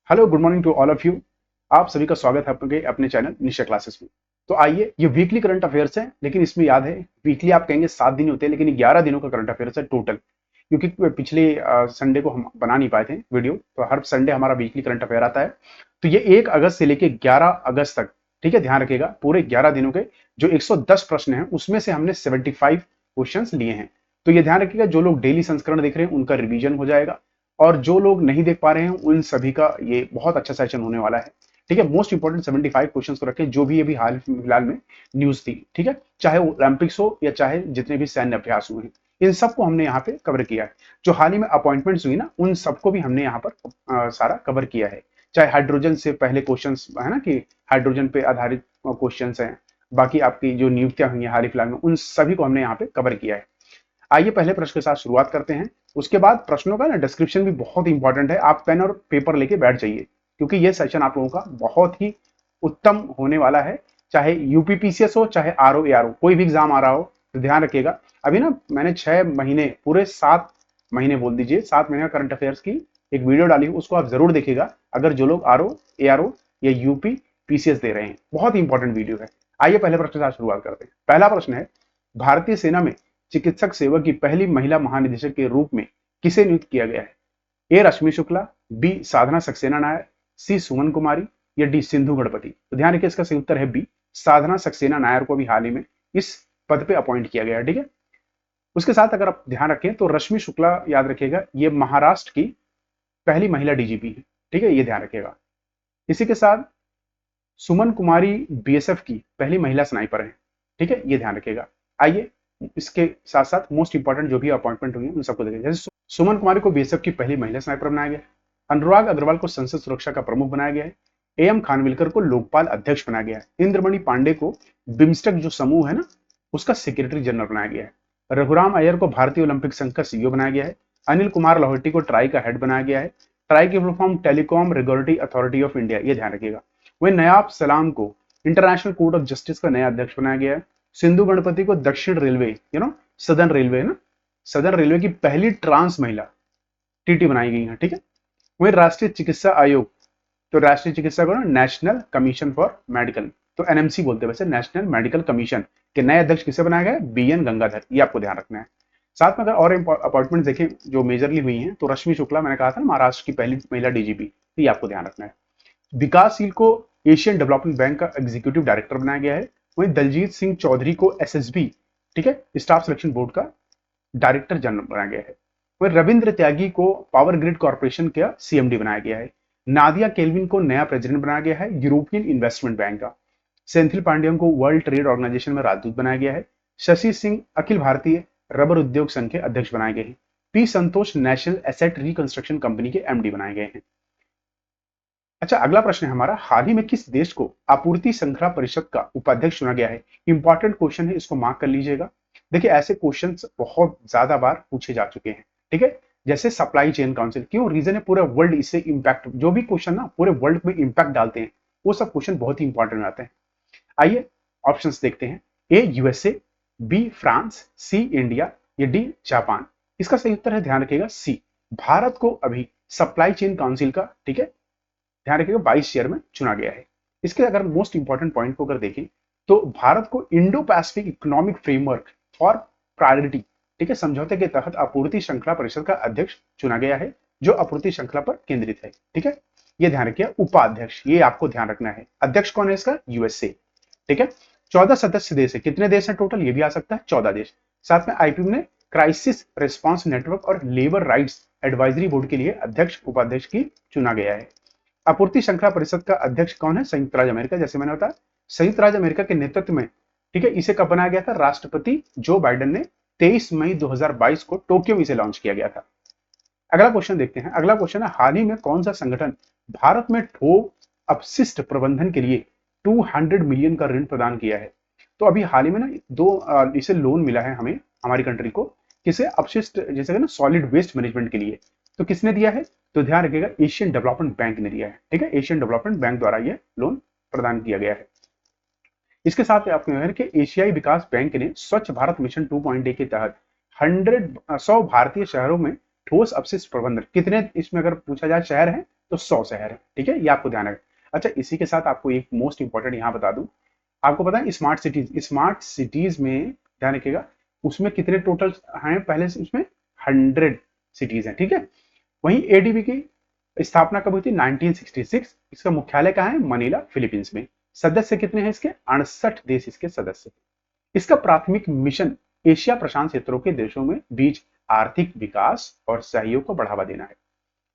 Hello good morning to all of you. आप सभी का स्वागत है आपके अपने चैनल निशा क्लासेस में। तो आइए, ये वीकली करंट अफेयर्स है, लेकिन इसमें याद है वीकली आप कहेंगे 7 दिन होते हैं, लेकिन 11 दिनों का करंट अफेयर्स है टोटल। क्योंकि पिछले संडे को हम बना नहीं पाए थे वीडियो, तो हर संडे हमारा वीकली करंट अफेयर आता है। तो ये 1 अगस्त से लेके 11 अगस्त तक, ठीक है, ध्यान रखिएगा, पूरे 11 दिनों के जो 110 प्रश्न हैं उसमें से हमने 75 क्वेश्चंस लिए हैं। तो ये ध्यान रखिएगा, जो लोग डेली संस्करण देख रहे हैं उनका रिवीजन हो जाएगा, और जो लोग नहीं देख पा रहे हैं उन सभी का ये बहुत अच्छा सेशन होने वाला है। ठीक है, मोस्ट इंपॉर्टेंट 75 क्वेश्चंस को रखें, जो भी अभी हाल फिलहाल में न्यूज थी, ठीक है, चाहे वो ओलंपिक्स हो या चाहे जितने भी सैन्य अभ्यास हुए हैं, इन सबको हमने यहाँ पे कवर किया है। जो हाल ही में अपॉइंटमेंट्स हुई ना, उन सबको भी हमने यहाँ पर सारा कवर किया है। चाहे हाइड्रोजन से पहले क्वेश्चंस है ना, कि हाइड्रोजन पे आधारित क्वेश्चंस हैं, बाकी आपकी जो नियुक्तियां हुई हैं हाल ही फिलहाल में, उन सभी को हमने यहाँ पे कवर किया है। आइए पहले प्रश्न के साथ शुरुआत करते हैं। उसके बाद प्रश्नों का ना डिस्क्रिप्शन भी बहुत इंपॉर्टेंट है, आप पेन और पेपर लेके बैठ जाइए, क्योंकि ये सेशन आप लोगों का बहुत ही उत्तम होने वाला है। चाहे यूपीपीसीएस हो, चाहे आरओ एआरओ, कोई भी एग्जाम आ रहा हो, तो ध्यान रखिएगा। अभी ना मैंने 6 महीने, पूरे 7 महीने बोल दीजिए, 7 महीने करंट अफेयर्स की एक वीडियो डाली, उसको आप जरूर देखिएगा, अगर जो लोग आरओ एआरओ या यूपी पीसीएस दे रहे हैं। बहुत ही इंपॉर्टेंट वीडियो है। आइए पहले प्रश्न के साथ शुरुआत करते हैं। पहला प्रश्न है, भारतीय सेना में चिकित्सक सेवा की पहली महिला महानिदेशक के रूप में किसे नियुक्त किया गया है? ए रश्मि शुक्ला, बी साधना सक्सेना नायर, सी सुमन कुमारी, या डी सिंधु गणपति। तो ध्यान रखिए, इसका सही उत्तर है बी, साधना सक्सेना नायर को भी हाल ही में इस पद पे अपॉइंट किया गया है। ठीक है, उसके साथ अगर आप ध्यान रखें तो रश्मि शुक्ला, याद रखिएगा, ये महाराष्ट्र की पहली महिला डीजीपी है। ठीक है, ये ध्यान रखिएगा। इसी के साथ सुमन कुमारी बीएसएफ की पहली महिला स्नाइपर है। ठीक है, ये ध्यान रखिएगा। आइए इसके साथ साथ मोस्ट इंपॉर्टेंट जो भी अपॉइंटमेंट हुई है उन सबको देखें। जैसे सुमन कुमारी को बीएसएफ की पहली महिला स्नाइपर बनाया गया है, अनुराग अग्रवाल को संसद सुरक्षा का प्रमुख बनाया गया है, एएम खानविलकर को लोकपाल अध्यक्ष बनाया गया है, इंद्रमणि पांडे को बिम्स्टेक जो समूह है ना उसका सेक्रेटरी जनरल बनाया गया है, रघुराम अय्यर को भारतीय ओलंपिक संघ का सीईओ बनाया गया है, अनिल कुमार लाहौटी को ट्राई का हेड बनाया गया है। ट्राई की full form telecom regulatory authority of India, ये ध्यान रखिएगा। वहीं नयाब सलाम को इंटरनेशनल कोर्ट ऑफ जस्टिस का नया अध्यक्ष बनाया गया है। सिंधु गणपति को दक्षिण रेलवे, सदर्न रेलवे है ना, सदर्न रेलवे की पहली ट्रांस महिला टीटी बनाई गई है। ठीक है, वहीं राष्ट्रीय चिकित्सा आयोग, तो राष्ट्रीय चिकित्सा को ना नेशनल कमीशन फॉर मेडिकल, तो एनएमसी बोलते हैं वैसे, नेशनल मेडिकल कमीशन के नए अध्यक्ष किसे बनाया गया है? बीएन गंगाधर, ये आपको ध्यान रखना है। साथ में अगर और अपॉइंटमेंट देखें जो मेजरली हुई हैं, तो रश्मि शुक्ला मैंने कहा था ना, महाराष्ट्र की पहली महिला डीजीपी, तो ये आपको ध्यान रखना है। विकासशील को एशियन डेवलपमेंट बैंक का एग्जीक्यूटिव डायरेक्टर बनाया गया है। वहीं दलजीत सिंह चौधरी को एसएसबी, ठीक है, स्टाफ सिलेक्शन बोर्ड का डायरेक्टर जनरल बनाया गया है। वहीं रविंद्र त्यागी को पावर ग्रिड कॉर्पोरेशन का सीएमडी बनाया गया है। नादिया केल्विन को नया प्रेसिडेंट बनाया गया है यूरोपियन इन्वेस्टमेंट बैंक का। सेंथिल पांड्यन को वर्ल्ड ट्रेड ऑर्गेनाइजेशन में राजदूत बनाया गया है। शशि सिंह अखिल भारतीय रबर उद्योग संघ के अध्यक्ष बनाए गए हैं। पी संतोष नेशनल एसेट रिकंस्ट्रक्शन कंपनी के एमडी बनाए गए हैं। अच्छा, अगला प्रश्न है हमारा, हाल ही में किस देश को आपूर्ति श्रृंखला परिषद का उपाध्यक्ष चुना गया है? इंपॉर्टेंट क्वेश्चन है, इसको मार्क कर लीजिएगा। देखिए, ऐसे क्वेश्चंस बहुत ज्यादा बार पूछे जा चुके हैं। ठीक है, जैसे सप्लाई चेन काउंसिल, क्यों? रीजन है पूरे वर्ल्ड इससे इंपैक्ट, जो भी क्वेश्चन ना पूरे वर्ल्ड में इंपैक्ट डालते हैं, वो सब क्वेश्चन बहुत ही इंपॉर्टेंट आते हैं। आइए ऑप्शंस देखते हैं। A USA, B France, C India, या डी जापान। इसका सही उत्तर है, ध्यान रखिएगा, सी, भारत को अभी सप्लाई चेन काउंसिल का, ठीक है, ध्यान रखिएगा, 22 शेयर में चुना गया है। इसके अगर मोस्ट इंपॉर्टेंट पॉइंट को अगर देखें, तो भारत को Indo Pacific economic framework for priority, ठीक है, समझौते के तहत आपूर्ति श्रृंखला परिषद का अध्यक्ष चुना गया है, जो आपूर्ति श्रृंखला पर केंद्रित है। ठीक है, ये ध्यान रखिए, उपाध्यक्ष, ये आपको ध्यान रखना है। अध्यक्ष कौन है इसका? यूएसए। ठीक है, 14 सदस्य देश है। कितने देश हैं टोटल? ये भी आ सकता है, 14 देश। साथ में आईपीयू ने क्राइसिस रिस्पांस नेटवर्क और लेबर राइट्स एडवाइजरी बोर्ड के लिए अध्यक्ष उपाध्यक्ष की चुना गया है। आपूर्ति श्रृंखला परिषद का अध्यक्ष कौन है? संयुक्त राज्य अमेरिका, जैसे मैंने बताया, संयुक्त राज्य अमेरिका के नेतृत्व में, ठीक है, इसे कब बनाया गया था? राष्ट्रपति जो बाइडेन ने 23 मई 2022 को टोक्यो में इसे लॉन्च किया गया था। अगला क्वेश्चन देखते हैं। अगला क्वेश्चन है, हाल ही में कौन सा संगठन भारत में ठोस अपशिष्ट प्रबंधन के लिए 200 मिलियन का ऋण प्रदान किया है? तो अभी हाल ही में ना इसे लोन मिला है हमें, हमारी कंट्री को, किसे? अपशिष्ट, जैसे ना सॉलिड वेस्ट मैनेजमेंट के लिए। तो किसने दिया है? तो ध्यान रखिएगा, एशियन डेवलपमेंट बैंक ने दिया है। ठीक है, एशियन डेवलपमेंट बैंक द्वारा यह लोन प्रदान किया गया है। इसके साथ आपको है कि एशियाई विकास बैंक ने स्वच्छ भारत मिशन 2.0 के तहत 100 भारतीय शहरों में ठोस अपशिष्ट प्रबंधन, कितने इसमें अगर पूछा जाए शहर है, तो 100 शहर है। ठीक है, ये आपको ध्यान रखना। अच्छा, इसी के साथ आपको एक मोस्ट इंपॉर्टेंट यहाँ बता दूं, आपको पता है स्मार्ट सिटीज में ध्यान रखिएगा, उसमें कितने टोटल हैं, पहले से उसमें 100 सिटीज हैं। ठीक है, वहीं एडीबी की स्थापना कब हुई थी? 1966। इसका मुख्यालय कहाँ है? मनीला, फिलीपींस में। सदस्य कितने हैं इसके? 68 देश इसके सदस्य। इसका प्राथमिक मिशन एशिया प्रशांत क्षेत्रों के देशों में बीच आर्थिक विकास और सहयोग को बढ़ावा देना है।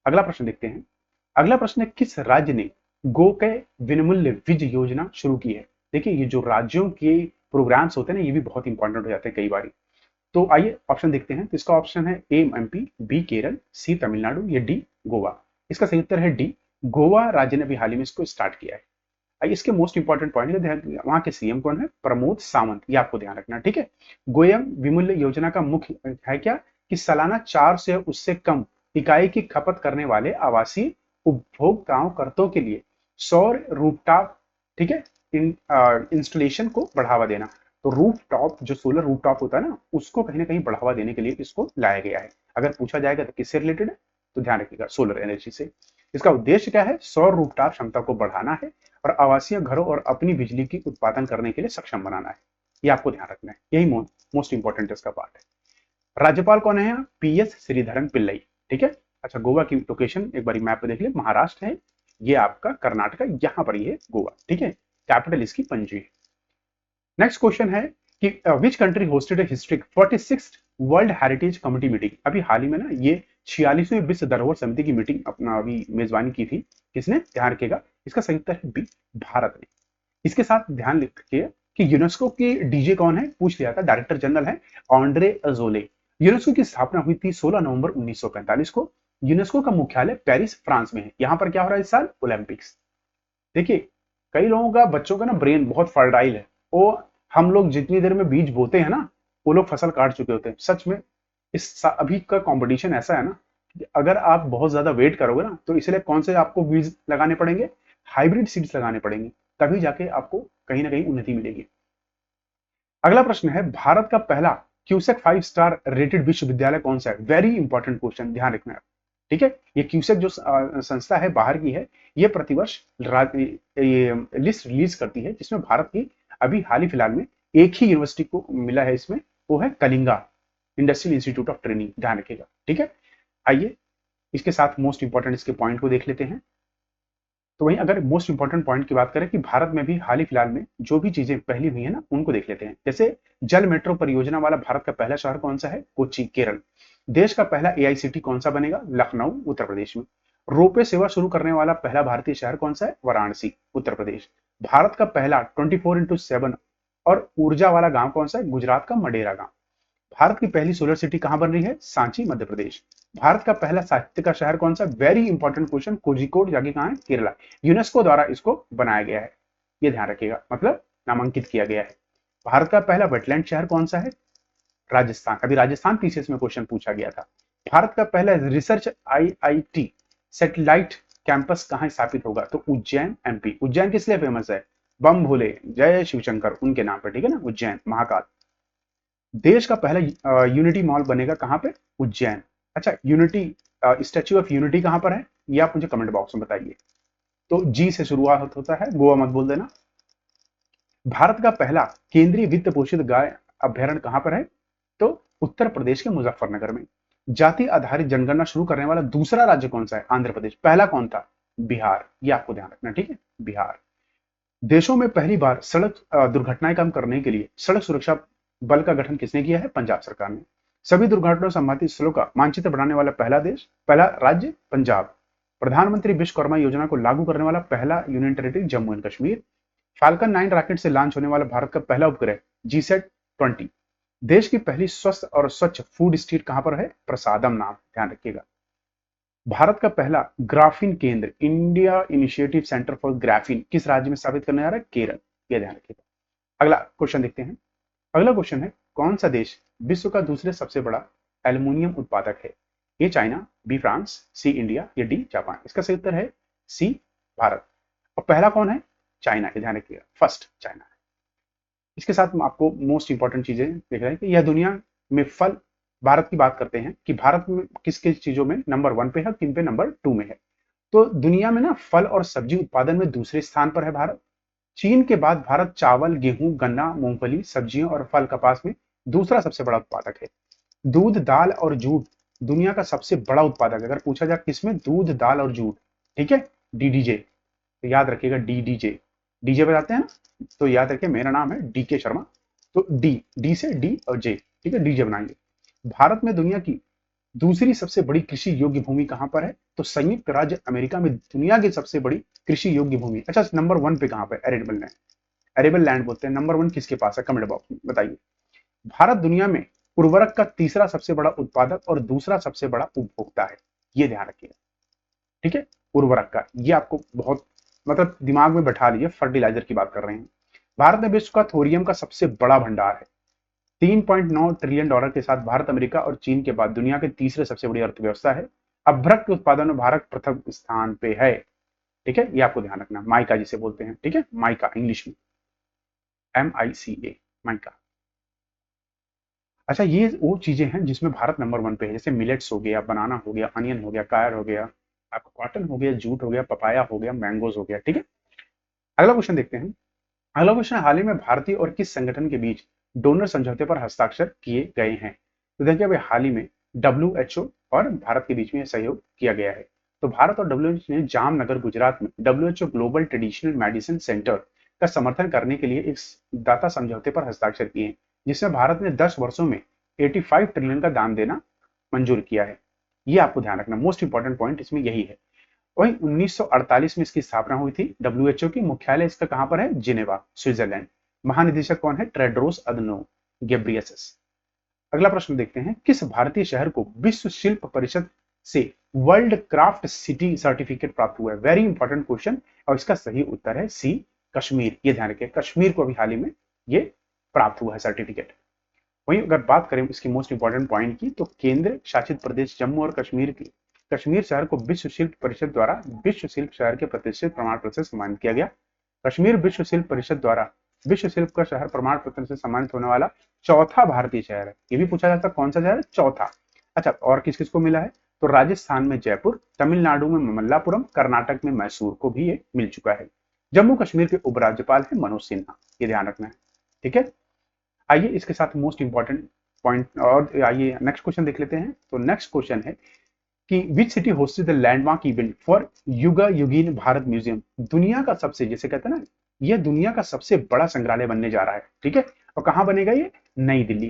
अगला प्रश्न देखते हैं। अगला प्रश्न है, किस राज्य ने गोके विनामूल्य वीज योजना शुरू की है? देखिए, ये जो राज्यों के प्रोग्राम्स होते हैं ना, ये भी बहुत इंपॉर्टेंट हो जाते हैं कई बार। तो आइए ऑप्शन देखते हैं। तो इसका ऑप्शन है ए एमपी, बी केरल, सी तमिलनाडु या डी गोवा। इसका सही उत्तर है डी, गोवा राज्य ने भी हाल ही में इसको स्टार्ट किया है। आइए इसके मोस्ट इंपॉर्टेंट पॉइंट ध्यान, वहां के सीएम कौन है? प्रमोद सावंत, ये आपको ध्यान रखना। ठीक है, गोयम विमूल्य योजना का मुख्य है क्या? कि सालाना 4 से उससे कम इकाई की खपत करने वाले आवासीय उपभोक्ताओं करतों के लिए सौर रूफटॉप, ठीक है, इंस्टॉलेशन को बढ़ावा देना। तो रूफटॉप, जो सोलर रूफटॉप होता है ना, उसको कहीं ना कहीं बढ़ावा देने के लिए इसको लाया गया है। अगर पूछा जाएगा तो किससे रिलेटेड है, तो ध्यान रखिएगा सोलर एनर्जी से। इसका उद्देश्य क्या है? सौर रूफटॉप क्षमता को बढ़ाना है और आवासीय घरों और अपनी बिजली की उत्पादन करने के लिए सक्षम बनाना है। ये आपको ध्यान रखना है, यही मोस्ट इंपॉर्टेंट इसका पार्ट है। राज्यपाल कौन है यहाँ? पीएस श्रीधरन पिल्लई। ठीक है, अच्छा, गोवा की लोकेशन एक बार मैप पे देख ले, महाराष्ट्र है, ये आपका कर्नाटका, यहाँ पर ही है गोवा। ठीक है, कैपिटल इसकी पणजी है। नेक्स्ट क्वेश्चन है कि which country hosted historic 46th world heritage committee meeting? अभी हाल ही में ना ये 46वीं विश्व धरोहर समिति की मीटिंग अपना अभी मेजबानी की थी। किसने? ध्यान रखिएगा, इसका सही उत्तर है बी, भारत ने। इसके साथ ध्यान रखिए कि यूनेस्को के डीजे कौन है? पूछ लिया था, डायरेक्टर जनरल है ऑन्ड्रे अजोले। यूनेस्को की स्थापना हुई थी 16 नवंबर 1945 को। यूनेस्को का मुख्यालय पेरिस, फ्रांस में है। यहां पर क्या हो रहा है इस साल? ओलंपिक्स। देखिए, कई लोगों का, बच्चों का ना ब्रेन बहुत फर्टाइल है, वो हम लोग जितनी देर में बीज बोते हैं ना, वो लोग फसल काट चुके होते हैं। सच में अभी का कंपटीशन ऐसा है ना कि अगर आप बहुत ज्यादा वेट करोगे ना, तो इसलिए कौन से आपको बीज लगाने पड़ेंगे? हाइब्रिड सीड्स लगाने पड़ेंगे, तभी जाके आपको कहीं ना कहीं उन्नति मिलेगी। अगला प्रश्न है, भारत का पहला क्यूसेक 5 स्टार रेटेड विश्वविद्यालय कौन सा है? वेरी इंपॉर्टेंट क्वेश्चन, ध्यान रखना है। ठीक है, ये क्यूसेक जो संस्था है बाहर की है, ये प्रतिवर्ष ये लिस्ट रिलीज करती है, जिसमें भारत की अभी हाल ही फिलहाल में एक ही यूनिवर्सिटी को मिला है इसमें, वो है Kalinga industrial institute of training, ध्यान रखिएगा। ठीक है, आइए इसके साथ मोस्ट इंपॉर्टेंट इसके पॉइंट को देख लेते हैं। तो वहीं अगर मोस्ट इंपॉर्टेंट पॉइंट की बात करें कि भारत में भी हाल ही फिलहाल में जो भी चीजें पहली हुई है ना, उनको देख लेते हैं। जैसे जल मेट्रो परियोजना वाला भारत का पहला शहर कौन सा है? कोच्चि, केरल। देश का पहला एआईसीटी कौन सा बनेगा? लखनऊ, उत्तर प्रदेश में। रोपवे सेवा शुरू करने वाला पहला भारतीय शहर कौन सा है? वाराणसी, उत्तर प्रदेश। भारत का पहला 24x7 और ऊर्जा वाला गांव कौन सा है? गुजरात का मडेरा गांव। भारत की पहली सोलर सिटी कहां बन रही है? सांची, मध्य प्रदेश। भारत का पहला साहित्य का शहर कौन सा? वेरी इंपॉर्टेंट क्वेश्चन, कोझिकोड जाके कहां है? केरला। यूनेस्को द्वारा इसको बनाया गया है, ये ध्यान रखिएगा, मतलब नामांकित किया गया है। भारत का पहला वेटलैंड शहर कौन सा है? राजस्थान। अभी राजस्थान पीसीएस में क्वेश्चन पूछा गया था। भारत का पहला रिसर्च आईआईटी सैटेलाइट कैंपस कहां स्थापित होगा? तो उज्जैन, एमपी। उज्जैन किस लिए फेमस है? बम भोले, जय शिवशंकर, उनके नाम पर। ठीक है ना, उज्जैन महाकाल। देश का पहला यूनिटी मॉल बनेगा कहां पे? उज्जैन। अच्छा, यूनिटी स्टैच्यू ऑफ यूनिटी कहां पर है? ये आप मुझे कमेंट बॉक्स में बताइए। तो जी से शुरुआत होता है, गोवा मत बोल देना। भारत का पहला केंद्रीय वित्त पोषित गाय अभ्यारण्य कहां पर है? तो उत्तर प्रदेश के मुजफ्फरनगर में। जाति आधारित जनगणना शुरू करने वाला दूसरा राज्य कौन सा है? आंध्र प्रदेश। पहला कौन था? बिहार। ये आपको ध्यान रखना, ठीक है, बिहार। देशों में पहली बार सड़क दुर्घटनाएं कम करने के लिए सड़क सुरक्षा बल का गठन किसने किया है? पंजाब सरकार ने। सभी दुर्घटनाओं संबंधित स्थलों का मानचित्र बनाने वाला पहला राज्य पंजाब। प्रधानमंत्री विश्वकर्मा योजना को लागू करने वाला पहला union territory Jammu and Kashmir. Falcon 9 rocket से लॉन्च होने वाला भारत का पहला उपग्रह GSAT-20। देश की पहली स्वस्थ और स्वच्छ फूड स्ट्रीट कहां पर है? प्रसादम नाम, ध्यान रखिएगा। भारत का पहला ग्राफीन केंद्र India initiative centre for graphene किस राज्य में स्थापित करने जा रहा है? केरल। यह ध्यान रखिएगा। अगला क्वेश्चन देखते हैं। अगला क्वेश्चन है, कौन सा देश विश्व का दूसरे सबसे बड़ा एल्युमिनियम उत्पादक है? A China, B France, C India या डी जापान। इसका सही उत्तर है सी, भारत। और पहला कौन है? चाइना, ये ध्यान रखिएगा, फर्स्ट चाइना है। इसके साथ हम आपको मोस्ट इंपॉर्टेंट चीजें देख रहे हैं कि यह दुनिया में फल, भारत की बात करते हैं कि भारत में किस किस चीजों में नंबर 1 पे है, किन पे नंबर 2 में है। तो दुनिया में ना फल और सब्जी उत्पादन में दूसरे स्थान पर है भारत। चीन के बाद भारत चावल, गेहूं, गन्ना, मूंगफली, सब्जियों और फल, कपास में दूसरा सबसे बड़ा उत्पादक है। दूध, दाल और जूट दुनिया का सबसे बड़ा उत्पादक है। अगर पूछा जाए किसमें, दूध, दाल और जूट, ठीक है, डीडीजे, तो याद रखिएगा डीडीजे, डीजे बताते हैं ना, तो याद रखिए मेरा नाम है डी के शर्मा, तो डी, डी से डी और जे, ठीक है, डीजे बनाएंगे। भारत में दुनिया की दूसरी सबसे बड़ी कृषि योग्य भूमि कहां पर है, तो संयुक्त राज्य अमेरिका में दुनिया की सबसे बड़ी कृषि योग्य भूमि। अच्छा, नंबर वन पे कहां पर, एरेबल लैंड, एरेबल लैंड बोलते हैं, नंबर वन किसके पास है, कमेंट बॉक्स में बताइए। भारत दुनिया में उर्वरक का तीसरा सबसे बड़ा उत्पादक और दूसरा सबसे बड़ा उपभोक्ता है, ये ध्यान रखिएगा, ठीक है। उर्वरक का ये आपको बहुत मतलब दिमाग में बैठा लीजिए, फर्टिलाइजर की बात कर रहे हैं। भारत में विश्व का थोरियम का सबसे बड़ा भंडार है। 3.9 ट्रिलियन डॉलर के साथ भारत अमेरिका और चीन के बाद दुनिया के तीसरे सबसे बड़ी अर्थव्यवस्था है। अभ्रक के उत्पादन में भारत प्रथम स्थान पे है, ठीक है, ये आपको ध्यान रखना। माइका जिसे बोलते हैं, ठीक है, माइका इंग्लिश में, MICA, माइका। अच्छा, ये वो चीजें हैं जिसमें भारत नंबर वन पे है, जैसे मिलेट्स हो गया, बनाना हो गया, अनियन हो गया, कायर हो गया, आपका कॉटन हो गया, जूट हो गया, पपाया हो गया, मैंगोज हो गया, ठीक है। अगला क्वेश्चन देखते हैं। अगला क्वेश्चन, हाल ही में भारतीय और किस संगठन के बीच डोनर समझौते पर हस्ताक्षर किए गए हैं। तो देखिए अभी हाल ही में WHO और भारत के बीच में सहयोग किया गया है। तो भारत और WHO ने जामनगर गुजरात में WHO global traditional medicine centre का समर्थन करने के लिए एक दाता समझौते पर हस्ताक्षर किए हैं, जिसमें भारत ने 10 वर्षों में 85 ट्रिलियन का दान देना मंजूर किया है। ये आपको ध्यान रखना, मोस्ट इंपॉर्टेंट पॉइंट इसमें यही है। वही 1948 में इसकी स्थापना हुई थी। WHO की मुख्यालय इसका कहां पर है, जिनेवा, स्विट्जरलैंड। महानिदेशक कौन है, टेड्रोस अदनोम घेब्रेयेसस। अगला प्रश्न देखते हैं, किस भारतीय शहर को विश्व शिल्प परिषद से वर्ल्ड क्राफ्ट सिटी सर्टिफिकेट प्राप्त हुआ है। वेरी इंपॉर्टेंट क्वेश्चन, और इसका सही उत्तर है सी, कश्मीर। ये ध्यान रखिए, कश्मीर को अभी हाल ही में ये प्राप्त हुआ है सर्टिफिकेट। वहीं अगर बात करें इसकी मोस्ट इंपॉर्टेंट पॉइंट की, तो केंद्र शासित प्रदेश जम्मू और कश्मीर की कश्मीर शहर को विश्व शिल्प परिषद द्वारा विश्व शिल्प शहर के प्रतिष्ठित प्रमाण पत्र से सम्मानित किया गया। कश्मीर विश्व शिल्प परिषद द्वारा विश्व शिल्प का शहर प्रमाण पत्र से सम्मानित होने वाला चौथा भारतीय शहर है। ये भी पूछा जाता है कौन सा शहर है, चौथा। अच्छा, और किस किस को मिला है, तो राजस्थान में जयपुर, तमिलनाडु में ममल्लापुरम, कर्नाटक में मैसूर को भी ये मिल चुका है। जम्मू कश्मीर के उपराज्यपाल है मनोज सिन्हा, ये ध्यान रखना है, ठीक है। आइए इसके साथ मोस्ट इंपॉर्टेंट पॉइंट, और आइए नेक्स्ट क्वेश्चन देख लेते हैं। तो नेक्स्ट क्वेश्चन है कि which city hosted the landmark event for Yuga Yugeen Bharat museum. दुनिया का सबसे, जैसे कहते हैं ना, ये दुनिया का सबसे बड़ा संग्रहालय बनने जा रहा है, ठीक है। और कहां बनेगा ये, नई दिल्ली,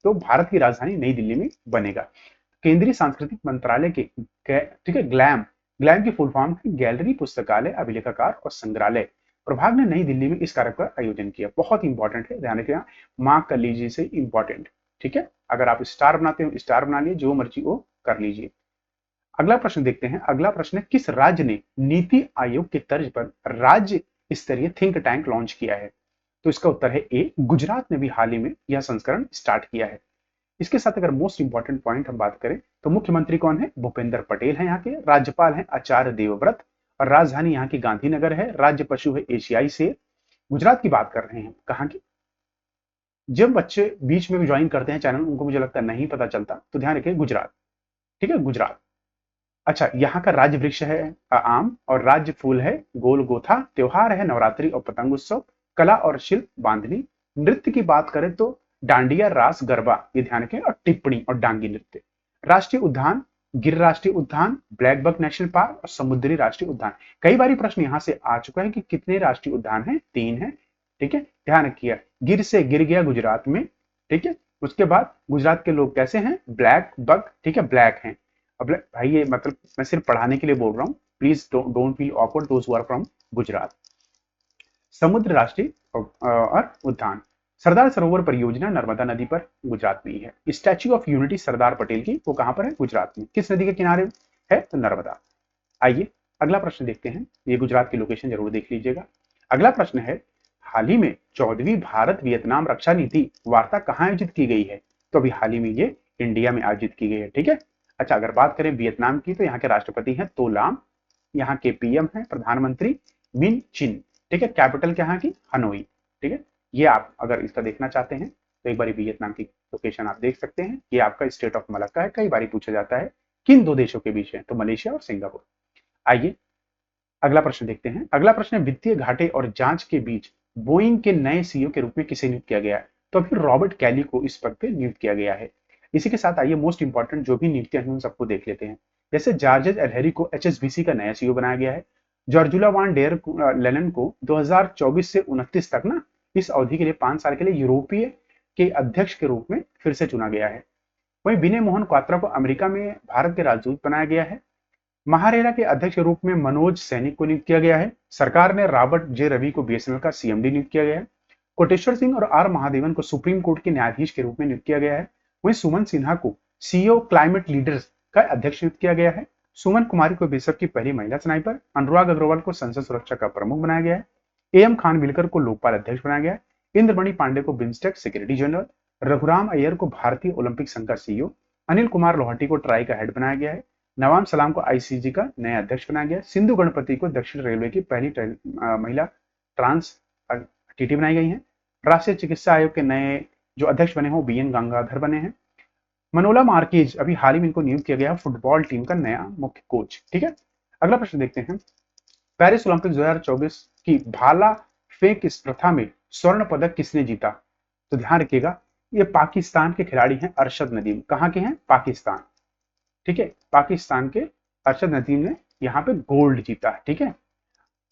तो भारत की राजधानी नई दिल्ली में बनेगा। केंद्रीय सांस्कृतिक मंत्रालय के, ठीक है, ग्लैम, ग्लैम की फुल फॉर्म है गैलरी, पुस्तकालय, अभिलेखागार और संग्रहालय प्रभाग ने नई दिल्ली में इस कार्यक्रम का आयोजन किया। बहुत इंपॉर्टेंट है, ध्यान रखिएगा, मार्क कर लीजिए से इंपॉर्टेंट, ठीक है। अगर आप स्टार बनाते हो स्टार बना लिए, जो मर्जी वो कर लीजिए। अगला प्रश्न देखते हैं। अगला प्रश्न है, किस राज्य ने नीति आयोग के तर्ज पर राज्य स्तरीय थिंक टैंक लॉन्च किया है। तो इसका उत्तर है ए, गुजरात ने भी हाल ही में यह संस्करण स्टार्ट किया है। इसके साथ अगर मोस्ट इंपॉर्टेंट पॉइंट हम बात करें, तो मुख्यमंत्री कौन है, भूपेंद्र पटेल है यहाँ के। राज्यपाल है आचार्य देवव्रत, और राजधानी यहाँ की गांधीनगर है। राज्य पशु है एशियाई शेर। गुजरात की बात कर रहे हैं, कहाँ की। जब बच्चे बीच में ज्वाइन करते हैं चैनल, उनको मुझे लगता है नहीं पता चलता, तो ध्यान रखिए गुजरात, ठीक है, गुजरात। अच्छा, यहाँ का राज्य वृक्ष है आम, और राज्य फूल है गोलगोथा। त्योहार है नवरात्रि और पतंग उत्सव। कला और शिल्प बांधनी। नृत्य की बात करें तो डांडिया, रास, गरबा, ये ध्यान रखें, और टिप्पणी और डांगी नृत्य। राष्ट्रीय उद्यान, गिर राष्ट्रीय उद्यान, ब्लैक बक नेशनल पार्क और समुद्री राष्ट्रीय उद्यान। कई बार प्रश्न यहाँ से आ चुका है कि कितने राष्ट्रीय उद्यान है, 3 है, ठीक है, ध्यान रखिए। गिर से गिर गया गुजरात में, ठीक है। उसके बाद गुजरात के लोग कैसे हैं, ब्लैक बक, ठीक है, ब्लैक हैं। अब भाई ये मतलब मैं सिर्फ पढ़ाने के लिए बोल रहा हूँ, please don't feel awkward those who are from Gujarat. समुद्र राष्ट्रीय और उद्यान, सरदार सरोवर परियोजना नर्मदा नदी पर गुजरात में ही है। Statue of unity Sardar Patel की, वो कहां पर है, गुजरात में। किस नदी के किनारे है, तो नर्मदा। आइए अगला प्रश्न देखते हैं, ये गुजरात की लोकेशन जरूर देख लीजिएगा। अगला प्रश्न है, हाल ही में 14वीं भारत वियतनाम रक्षा नीति वार्ता कहां आयोजित की गई है। तो अभी हाल ही में ये इंडिया में आयोजित की गई है, ठीक है। अच्छा, अगर बात करें वियतनाम की, तो यहाँ के राष्ट्रपति हैं तो लाम, यहाँ के PM है प्रधानमंत्री मिन चिन, ठीक है। कैपिटल क्या यहाँ की, हनोई, ठीक है। ये आप अगर इसका देखना चाहते हैं, तो एक बार वियतनाम की लोकेशन आप देख सकते हैं। ये आपका स्टेट ऑफ मलक्का है, कई बार पूछा जाता है किन 2 देशों के बीच है, तो मलेशिया और सिंगापुर। आइए अगला प्रश्न देखते हैं। अगला प्रश्न है, वित्तीय घाटे और जांच के बीच बोइंग के नए सीईओ के रूप में किसे नियुक्त किया गया है? तो फिर रॉबर्ट कैली को इस पद पे नियुक्त किया गया है। इसी के साथ आइए मोस्ट इंपॉर्टेंट जो भी नियुक्तियां हैं उन सबको देख लेते हैं। जैसे जॉर्ज एलहेरी को एचएसबीसी का नया सीईओ बनाया गया है। जॉर्जुला वान डेर लेलन को 2024 से 29 तक ना इस अवधि के लिए 5 साल के लिए यूरोपीय के अध्यक्ष के रूप में फिर से चुना गया है। वहीं विनय मोहन क्वात्रा को अमेरिका में भारत के राजदूत बनाया गया है। महारेरा के अध्यक्ष के रूप में मनोज सैनिक को नियुक्त किया गया है। सरकार ने रॉबर्ट जे रवि को बीएसएनएल का सीएमडी नियुक्त किया गया है। कोटेश्वर सिंह और आर महादेवन को सुप्रीम कोर्ट के न्यायाधीश के रूप में नियुक्त किया गया है। वहीं सुमन सिन्हा को सीईओ क्लाइमेट लीडर्स का अध्यक्ष नियुक्त किया गया है। सुमन कुमारी को बिशप की पहली महिला स्नाइपर। अनुराग अग्रवाल को संसद सुरक्षा का प्रमुख बनाया गया है। एएम खान विलकर को लोकपाल अध्यक्ष बनाया गया है। इंद्रमणि पांडे को BIMSTEC secretary general. Raghuram Iyer को भारतीय ओलंपिक संघ का सीईओ। अनिल कुमार लोहाटी को ट्राई का हेड बनाया गया है। नवाम सलाम को आईसीजी का नया अध्यक्ष बनाया गया। सिंधु गणपति को दक्षिण रेलवे की पहली महिला ट्रांस टीटी बनाई गई है। राष्ट्रीय चिकित्सा आयोग के नए जो अध्यक्ष बने हो बीएन गंगाधर बने हैं। मनोला मार्केज अभी हाल ही में इनको नियुक्त किया गया फुटबॉल टीम का नया मुख्य कोच। ठीक है, अगला प्रश्न देखते हैं। पेरिस ओलंपिक 2024 की भाला फेंक स्पर्धा में स्वर्ण पदक किसने जीता? तो ध्यान रखिएगा, ये पाकिस्तान के खिलाड़ी हैं अरशद नदीम। कहाँ के हैं? पाकिस्तान। ठीक है, पाकिस्तान के अरशद नदीम ने यहाँ पे गोल्ड जीता है। ठीक है,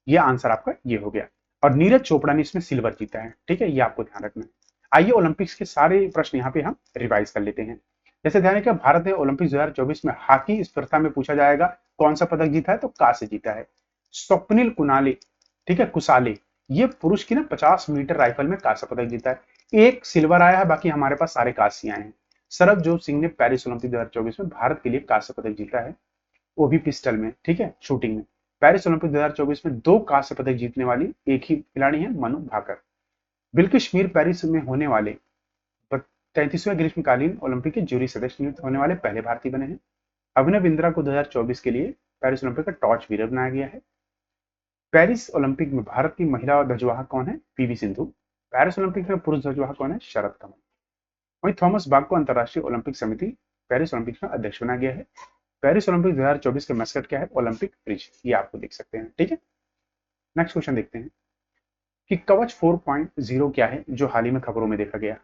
ये आंसर आपका ये हो गया। और नीरज चोपड़ा ने इसमें सिल्वर जीता है। ठीक है, ये आपको ध्यान रखना है। आइए ओलंपिक्स के सारे प्रश्न यहाँ पे हम रिवाइज कर लेते हैं। जैसे ध्यान रखिए, भारत ने ओलंपिक 2024 में हॉकी स्पर्धा में पूछा जाएगा कौन सा पदक जीता है, तो कांस्य जीता है। स्वप्निल कुनाले, ठीक है, कुसाले, ये पुरुष की ना 50 मीटर राइफल में कांस्य पदक जीता है। एक सिल्वर आया है, बाकी हमारे पास सारे कांस्य आए हैं। सरबजोत सिंह ने पेरिस ओलंपिक 2024 में भारत के लिए कांस्य पदक जीता है, वो भी पिस्टल में। ठीक है, शूटिंग में। पेरिस ओलंपिक 2024 में 2 कांस्य पदक जीतने वाली एक ही खिलाड़ी है, मनु भाकर। बिल्किश मीर पेरिस में होने वाले 33वें ग्रीष्मकालीन ओलंपिक के जूरी सदस्य नियुक्त होने वाले पहले भारतीय बने हैं। अभिनव बिंद्रा को 2024 के लिए पेरिस ओलंपिक का टॉर्च बीरर बनाया गया है। पेरिस ओलंपिक में भारत की महिला ध्वजवाहक कौन है? पीवी सिंधु। पेरिस ओलंपिक में पुरुष ध्वजवाहक कौन है? शरद कमल। वहीं थॉमस बाग को अंतर्राष्ट्रीय ओलंपिक समिति पेरिस ओलंपिक का अध्यक्ष बनाया गया है। पेरिस ओलंपिक 2024 का मैस्कट क्या है? Olympic bridge. ये आपको देख सकते हैं। ठीक है, नेक्स्ट क्वेश्चन देखते हैं कि कवच 4.0 क्या है जो हाल ही में खबरों में देखा गया।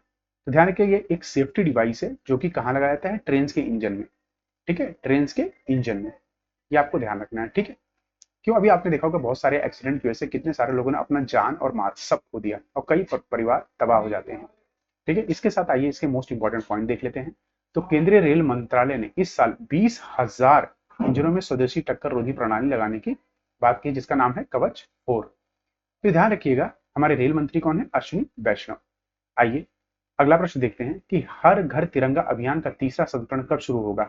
तो ध्यान रखिए, ये एक सेफ्टी डिवाइस है जो कि कहाँ लगाया जाता है? ट्रेन के इंजन में। ठीक है, ट्रेन के इंजन में, ये आपको ध्यान रखना है। ठीक है, क्यों? अभी आपने देखा होगा बहुत सारे एक्सीडेंट की वजह से कितने सारे लोगों ने अपना जान और माल सब खो दिया और कई परिवार तबाह हो जाते हैं। ठीक है, इसके साथ आइए इसके मोस्ट इंपॉर्टेंट पॉइंट देख लेते हैं। तो केंद्रीय रेल मंत्रालय ने इस साल 20,000 इंजनों में स्वदेशी टक्कर रोधी प्रणाली लगाने की बात की, जिसका नाम है कवच 4। तो ध्यान रखिएगा, हमारे रेल मंत्री कौन है? अश्विनी वैष्णव। आइए अगला प्रश्न देखते हैं कि हर घर तिरंगा अभियान का तीसरा संस्करण कब शुरू होगा?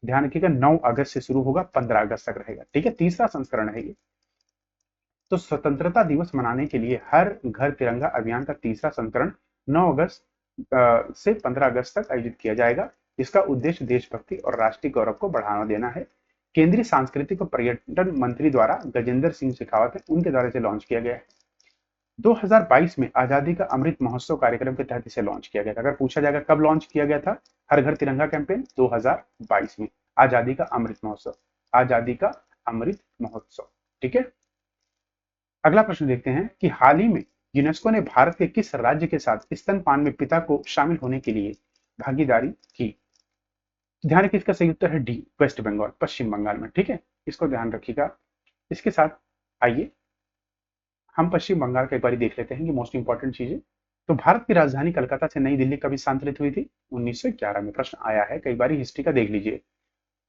ध्यान रखिएगा, 9 अगस्त से शुरू होगा, 15 अगस्त तक रहेगा। ठीक है, तीसरा संस्करण है ये। तो स्वतंत्रता दिवस मनाने के लिए हर घर तिरंगा अभियान का तीसरा संस्करण 9 अगस्त से 15 अगस्त तक आयोजित किया जाएगा। इसका उद्देश्य देशभक्ति और राष्ट्रीय गौरव को बढ़ावा देना है। केंद्रीय सांस्कृतिक और पर्यटन मंत्री द्वारा गजेंद्र सिंह शेखावत है, उनके द्वारा से लॉन्च किया गया है। 2022 में आजादी का अमृत महोत्सव कार्यक्रम के तहत इसे लॉन्च किया गया था। अगर पूछा जाएगा कब लॉन्च किया गया था हर घर तिरंगा कैंपेन, 2022 में, आजादी का अमृत महोत्सव, आजादी का अमृत महोत्सव। ठीक है, अगला प्रश्न देखते हैं कि हाल ही में यूनेस्को ने भारत के किस राज्य के साथ स्तनपान में पिता को शामिल होने के लिए भागीदारी की? ध्यान रखिए, इसका सही उत्तर है डी, वेस्ट बंगाल, पश्चिम बंगाल में। ठीक है, इसको ध्यान रखिएगा। इसके साथ आइए हम पश्चिम बंगाल का एक बार देख लेते हैं कि मोस्ट इंपॉर्टेंट चीजें। तो भारत की राजधानी कलकत्ता से नई दिल्ली कभी स्थानांतरित हुई थी? 1911 में। प्रश्न आया है कई बार, हिस्ट्री का देख लीजिए।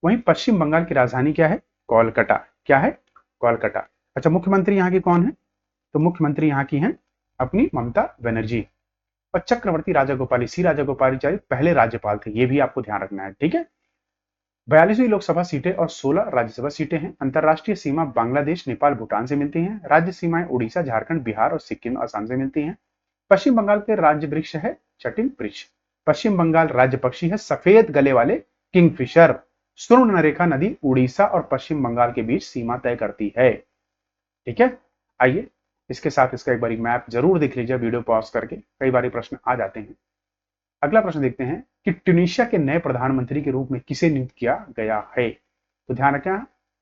वहीं पश्चिम बंगाल की राजधानी क्या है? कोलकाता। क्या है? कोलकाता। अच्छा, मुख्यमंत्री यहाँ की कौन है? तो मुख्यमंत्री यहाँ की हैं अपनी ममता बनर्जी। और चक्रवर्ती राजागोपाली, सी राजागोपालाचारी पहले राज्यपाल थे, ये भी आपको ध्यान रखना है। ठीक है, 42वीं लोकसभा सीटें और 16 राज्यसभा सीटें हैं। अंतरराष्ट्रीय सीमा बांग्लादेश, नेपाल, भूटान से मिलती हैं। राज्य सीमाएं उड़ीसा, झारखंड, बिहार और सिक्किम, असम से मिलती हैं। पश्चिम बंगाल के राज्य वृक्ष है जटिल वृक्ष। पश्चिम बंगाल राज्य पक्षी है सफेद गले वाले किंगफिशर। सुवर्णरेखा नदी उड़ीसा और पश्चिम बंगाल के बीच सीमा तय करती है। ठीक है, आइए इसके साथ इसका एक बारी मैप जरूर देख लीजिए, वीडियो पॉज करके, कई बार प्रश्न आ जाते हैं। अगला प्रश्न देखते हैं कि ट्यूनीशिया के नए प्रधानमंत्री के रूप में किसे नियुक्त किया गया है? तो ध्यान रखें,